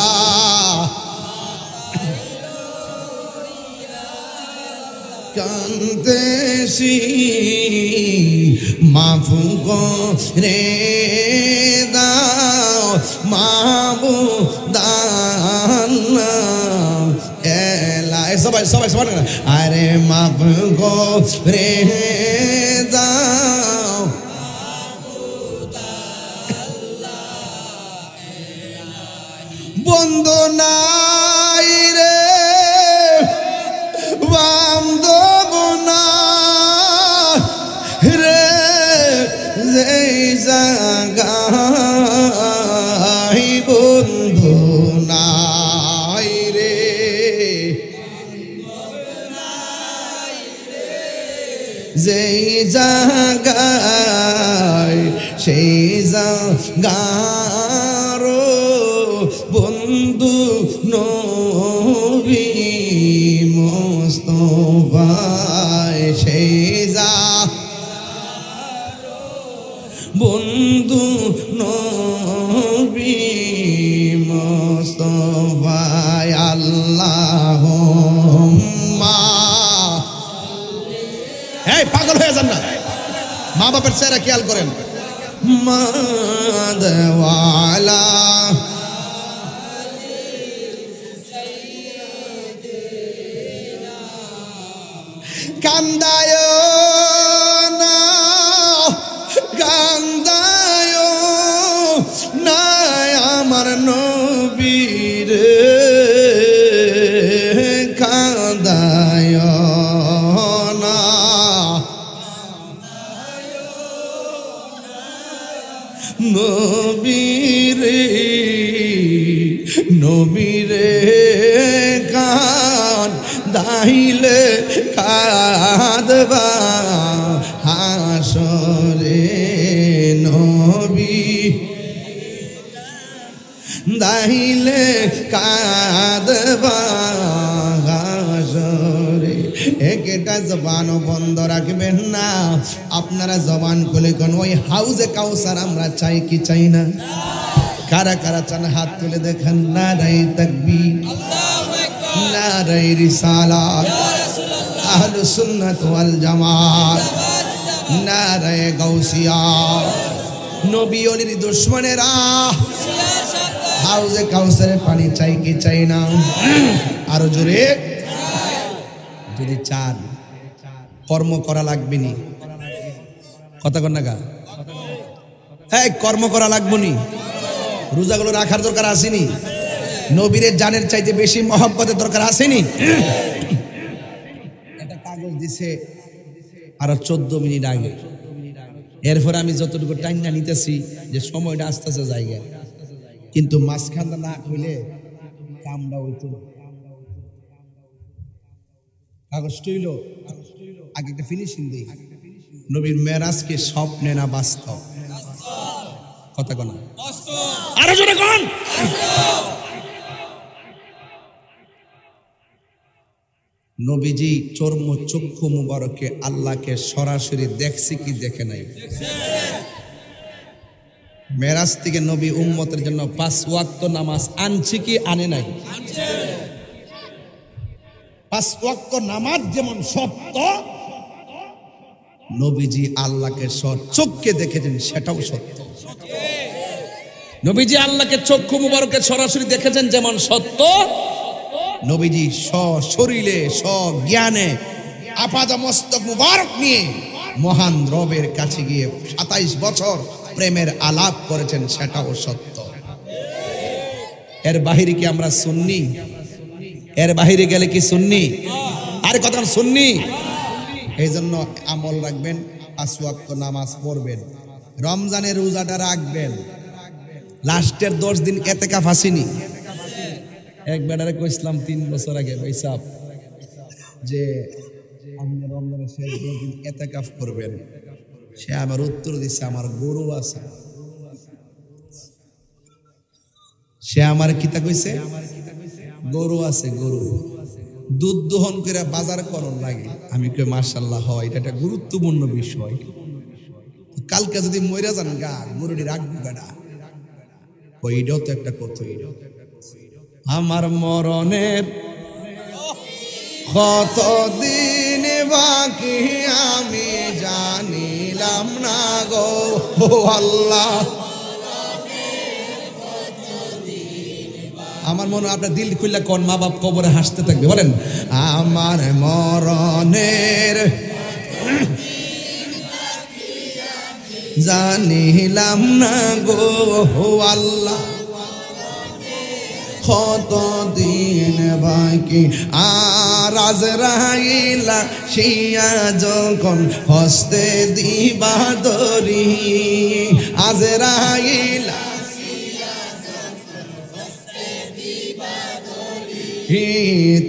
কাঁদতেছি, মাফু করে দাও মাবুদাল্লাহ এলা। সবাই সবাই সবাই আরে মাফু করে দাও বন্ধু নাই রে বান্ধব না রে, যেই জায়গায় যেই জায়গায় সেই জায়গার বন্ধু নবী মুস্তাফা সেই বন্ধু নবী মুস্তাফা আল্লাহুম্মা এই পাগল হয়ে যান না মা বাপের চেহারা খেয়াল করেন মাদওয়ালা কান্দায় না কান্দায় না আমার নবীর কান্দায় না নবীরে নবীরে কান দাইলে কাঁদবা হাসরে নবী দাইলে কাঁদবা হাসরে একটা জবান বন্ধ রাখবেন না আপনারা জবান খুলে কোন ওই হাউজে কাউসার আমরা চাই কি চাই না কারা কারা চান হাত তুলে দেখেন নারায়ে তাকবীর নারায়ে রিসালাত আহলুস সুন্নাত ওয়াল জামাত নারায়ে গাউসিয়া নবী ওলির দুশমনেরা হাউজে কাউসারের পানি চাই কি চাই না আরো জোরে যদি চান কর্ম করা লাগবে নি কথা কন না গা এই কর্ম করা লাগবে নি রোজাগুলো রাখার দরকার আসেনি নবীর জানের চাইতে বেশি মহব্বতের দরকার আসেনি একটা কাগজ দিছে আরো 14 মিনিট আগে এরপর আমি যতটুকু টাইম না নিতেছি যে সময়টা আস্তে আস্তে জায়গা কিন্তু মাঝখানটা না হইলে কামটা হইতো কাগজ টইল আগে একটা ফিনিশিং দিই নবীর মেরাজকে স্বপ্নে না বাস্তব কথা কোন আরো জোরে কোন নবীজি চর্ম চক্ষু মুবারকে আল্লাহকে সরাসরি দেখছি কি দেখে নাই মেরাজ থেকে নবী উম্মতের জন্য 5 ওয়াক্ত নামাজ আনছি কি আনে নাই 5 ওয়াক্ত নামাজ যেমন সত্য নবীজি আল্লাহকে চোখকে দেখেছেন সেটাও সত্য নবীজি আল্লাহকে চক্ষু মুবারকে সরাসরি দেখেছেন যেমন সত্য নবীজি শরীরে জ্ঞানে আপাদা মস্তক মুবারক নিয়ে মহান রবের কাছে গিয়ে 27 বছর প্রেমের আলাপ করেছেন সেটাও সত্য এর বাহিরে কি আমরা সুন্নি এর বাহিরে গেলে কি সুন্নি আরে কথা সুন্নি এই জন্য আমল রাখবেন 5 ওয়াক্ত নামাজ পড়বেন রমজানের রোজাটা রাখবেন লাস্টের 10 দিন ইতিকাফ আসেনি এক বেটারে কইছিলাম 3 বছর আগে ভাই সাহেব যে আপনি রমজানের শেষ 10 দিন ইতিকাফ করবেন সে আমার উত্তর দিচ্ছে আমার গরু আছে সে আমার কিতা কইছে গরু আছে গরু দুধ দহন করে বাজার করন লাগে আমি কই মাশাআল্লাহ হয় এটা একটা গুরুত্বপূর্ণ বিষয় কালকে যদি মইরা যান গা গরুটি রাখবো বেটা ওইটাও তো একটা কথা আমার মরণের কতদিন বাকি আমি জানিলাম না গো আল্লাহ আমার মনে আপনার দিল খুললে কোন মা বাপ কবরে হাসতে থাকবে বলেন আমার মরণের জানিলাম না গো আল্লাহ কতদিন বাকি আর আজরাইল শিয়া যখন হস্তে দিবা দরি আজরাইল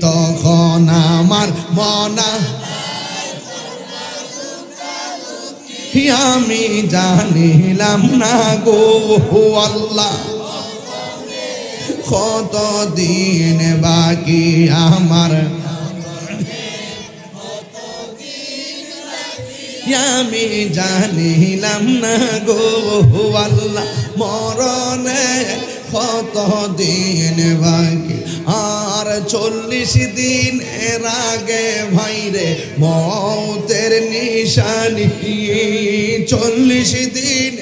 তখন আমার মনা আমি জানিলাম না গো আল্লাহ কত দিন বাকি আমার, আমি জানিলাম না গো আল্লাহ মরণে কত দিন বাকি। আর 40 দিনের আগে ভাইরে মৌতের নিশানি, 40 দিন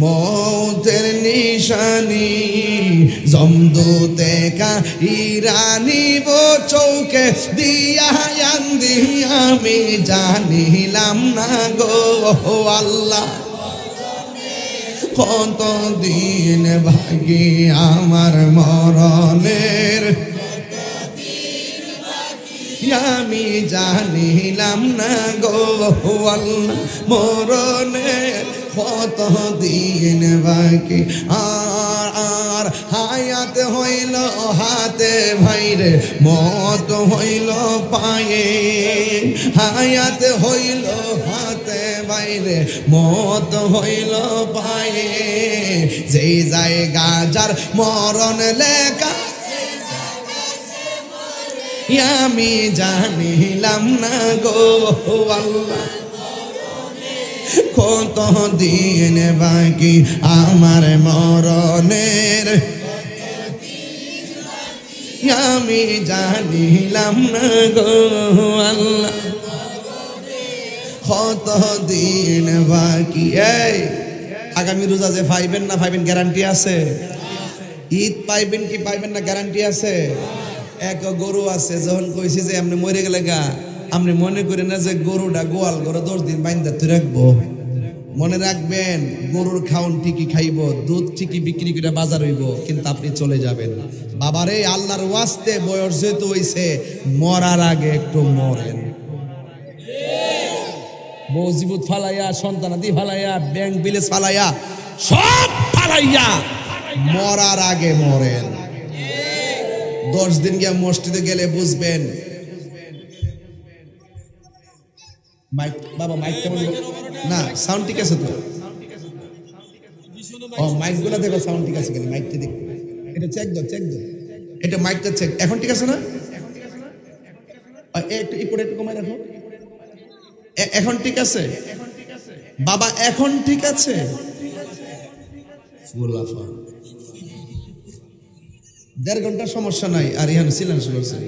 মৌতের নিশানি, জমদূতে কাইরানি বো চৌকে দিয়া আন্দি, আমি জানিলাম না গো আল্লাহ কত দিন বাকি আমার মরণের, আমি জানিলাম না গো আল্লাহ মরণের কত দিন বাকি। আর হায়াত হইল হাতে ভাইরে মত হইল পায়ে, হায়াত হইল হাতে ভাইরে মত হইল পায়ে, যেই জায়গা যার মরণ লেখা আমি জানিলাম না গো আল্লাহ কত দিন বাকি আমার মরণের, আমি জানিলাম না গো আল্লাহ কত দিন বাকি। এই আগামী রোজা যে পাইবেন না পাইবেন গ্যারান্টি আছে? ঈদ পাইবেন কি পাইবেন না গ্যারান্টি আছে? এক গরু আছে, যখন কইছি যে আপনি মরে গেলে গা, আপনি মনে করেন না যে গরুটা গোয়াল গরু 10 দিন বাইন্দা তুই রাখবো। মনে রাখবেন গরুর খাওন ঠিকই খাইব, দুধ ঠিকই বিক্রি করে বাজার হইব, কিন্তু আপনি চলে যাবেন। বাবারে আল্লাহর ওয়াস্তে বয়স যেহেতু হইছে, মরার আগে একটু মরেন। বউ জীবত ফালাইয়া, সন্তানাদি ফালাইয়া, ব্যাংক বিলেস ফালাইয়া, সব ফালাইয়া মরার আগে মরেন। 10 দিন গিয়া মসজিদে গেলে বুঝবেন। মাইক বাবা মাইকটা বলি না, সাউন্ড ঠিক আছে তো? ও মাইক গুলা দেখো সাউন্ড ঠিক আছে কিনা, মাইকটা দেখো, এটা চেক দাও, চেক দাও, এটা মাইকটা চেক। এখন ঠিক আছে না? একটু একটু কমাই রাখো। এখন ঠিক আছে বাবা? এখন ঠিক আছে? ফুল আফা 1.5 ঘন্টার সমস্যা নাই। আর ইহান সিলেন্স করছে।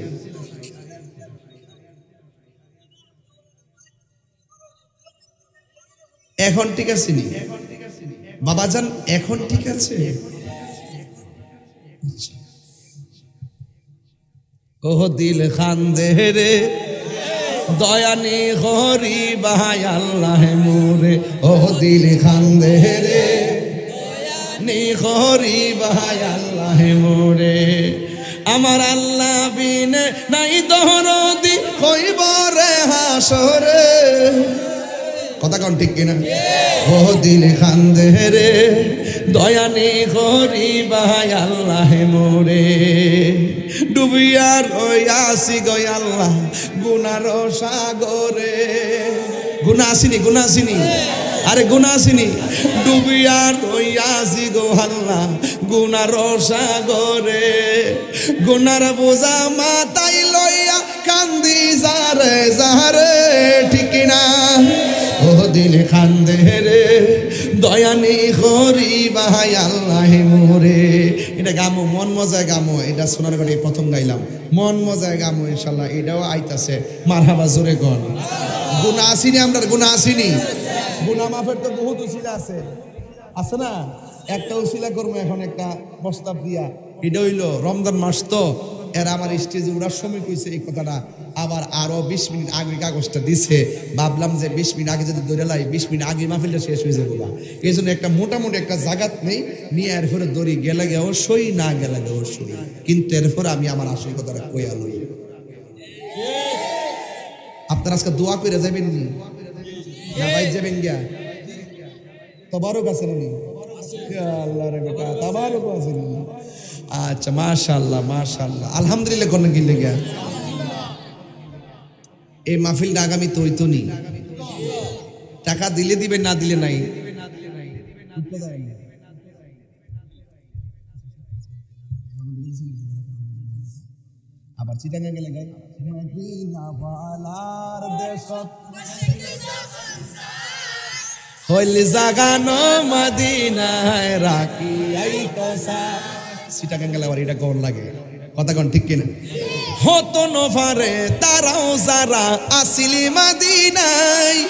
এখন ঠিক আছে নি বাবাজান? এখন ঠিক আছে? ওহ দিল খান্দে রে দয়ানি হরি বাহাই আল্লাহ মোরে, ওহ দিল খান্দে রে নি হরি বাহাই আল্লাহ মোরে, আমার আল্লাহ বিনে নাই দহরদি হইব রে হাসরে। কথা কোন ঠিক কিনা? ও দিল খান্দে রে দয়ানি হরি বাহাই আল্লাহ মোরে, ডুবিয়া রইয়াছি গো আল্লাহ গুনার সাগরে। গুনাহ আসিনি? গুনাহ আসিনি? আরে গুনাহ আসিনি? ডুবিয়া রইয়াছি গো আল্লাহ গুনার সাগরে, গুনার বোঝা মাথায় লইয়া কান্দি যারে যারে, ঠিক না? ও দিল খান্দে রে দয়ানি হরি বাহাই আল্লাহ মোরে। এটা গামো, মন মজায় গামো, এটা সোনারগড়ে প্রথম গাইলাম, মন মজায় গামো ইনশাল্লাহ। এটাও আইতাছে, মারহাবা জোরে কোন। গুনাহ আসিনি? আমরা গুনাহ আসিনি? গুনাহ মাফের তো বহুত উসিলা আছে, আছে না? একটা উসিলা করবো এখন, একটা প্রস্তাব দিয়া। এটা হইল রমজান মাস তো, এরা আমার স্টেজে উড়ার সময় কইছে এই কথাটা, আবার আরো 20 মিনিট আগে কাগজটা দিছে। ভাবলাম যে 20 মিনিট আগে যদি দৌড়ে লাই, 20 মিনিট আগে মাহফিলটা শেষ হয়ে যাবে। এই জন্য একটা মোটামুটি একটা জায়গাত নেই নিয়ে এরপরে দড়ি গেলে গে অবশ্যই, না গেলে গে অবশ্যই, কিন্তু এরপরে আমি আমার আসল কথাটা কইয়া লই। আপনারা আজকে দোয়া করে যাবেন নি না ভাই? যাবেন গিয়া তবারক আছে নি? আল্লাহ রে বেটা, তবারক আছে নি? আচ্ছা মাশাআল্লাহ মাশাআল্লাহ, আলহামদুলিল্লাহ কোন কি লেগে এই মাহফিলটা আগামী তো হইতো নি। টাকা দিলে দিবে, না দিলে নাই। আবার চিটাঙ্গা গেলে গাই মদিনা ওয়ালার দেশত হইল জাগানো মদিনায় রাখি আইতো সা। চিটাঙ্গা গেলে আবার এটা কোন লাগে, কথা কোন ঠিক কিনা? হতো নফারে তারাও যারা আসিলি মদিনায়,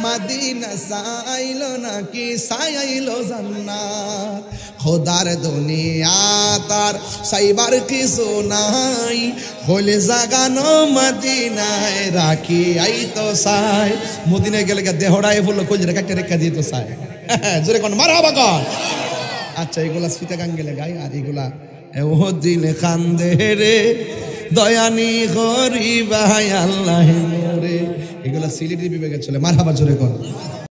মদিনা সাইলো নাকি সাইলো জান্নাত। খোদার দুনিয়া তার সাইবার কিছু নাই, হলে জাগানো মদিনায় রাখি আইতো সাই। মদিনায় গেলে দেহড়ায় বললো কলজের কাটতে রেখা দিত সাই। জোরে কোন মারহাবা কোন। আচ্ছা এগুলা চিটাগাং গেলে গাই, আর এগুলা ও দিল কান্দে রে দয়ানি গরিব আল্লাহ মোরে, এগুলা সিলেটি বিভাগে চলে। মারহাবা জোরে কোন।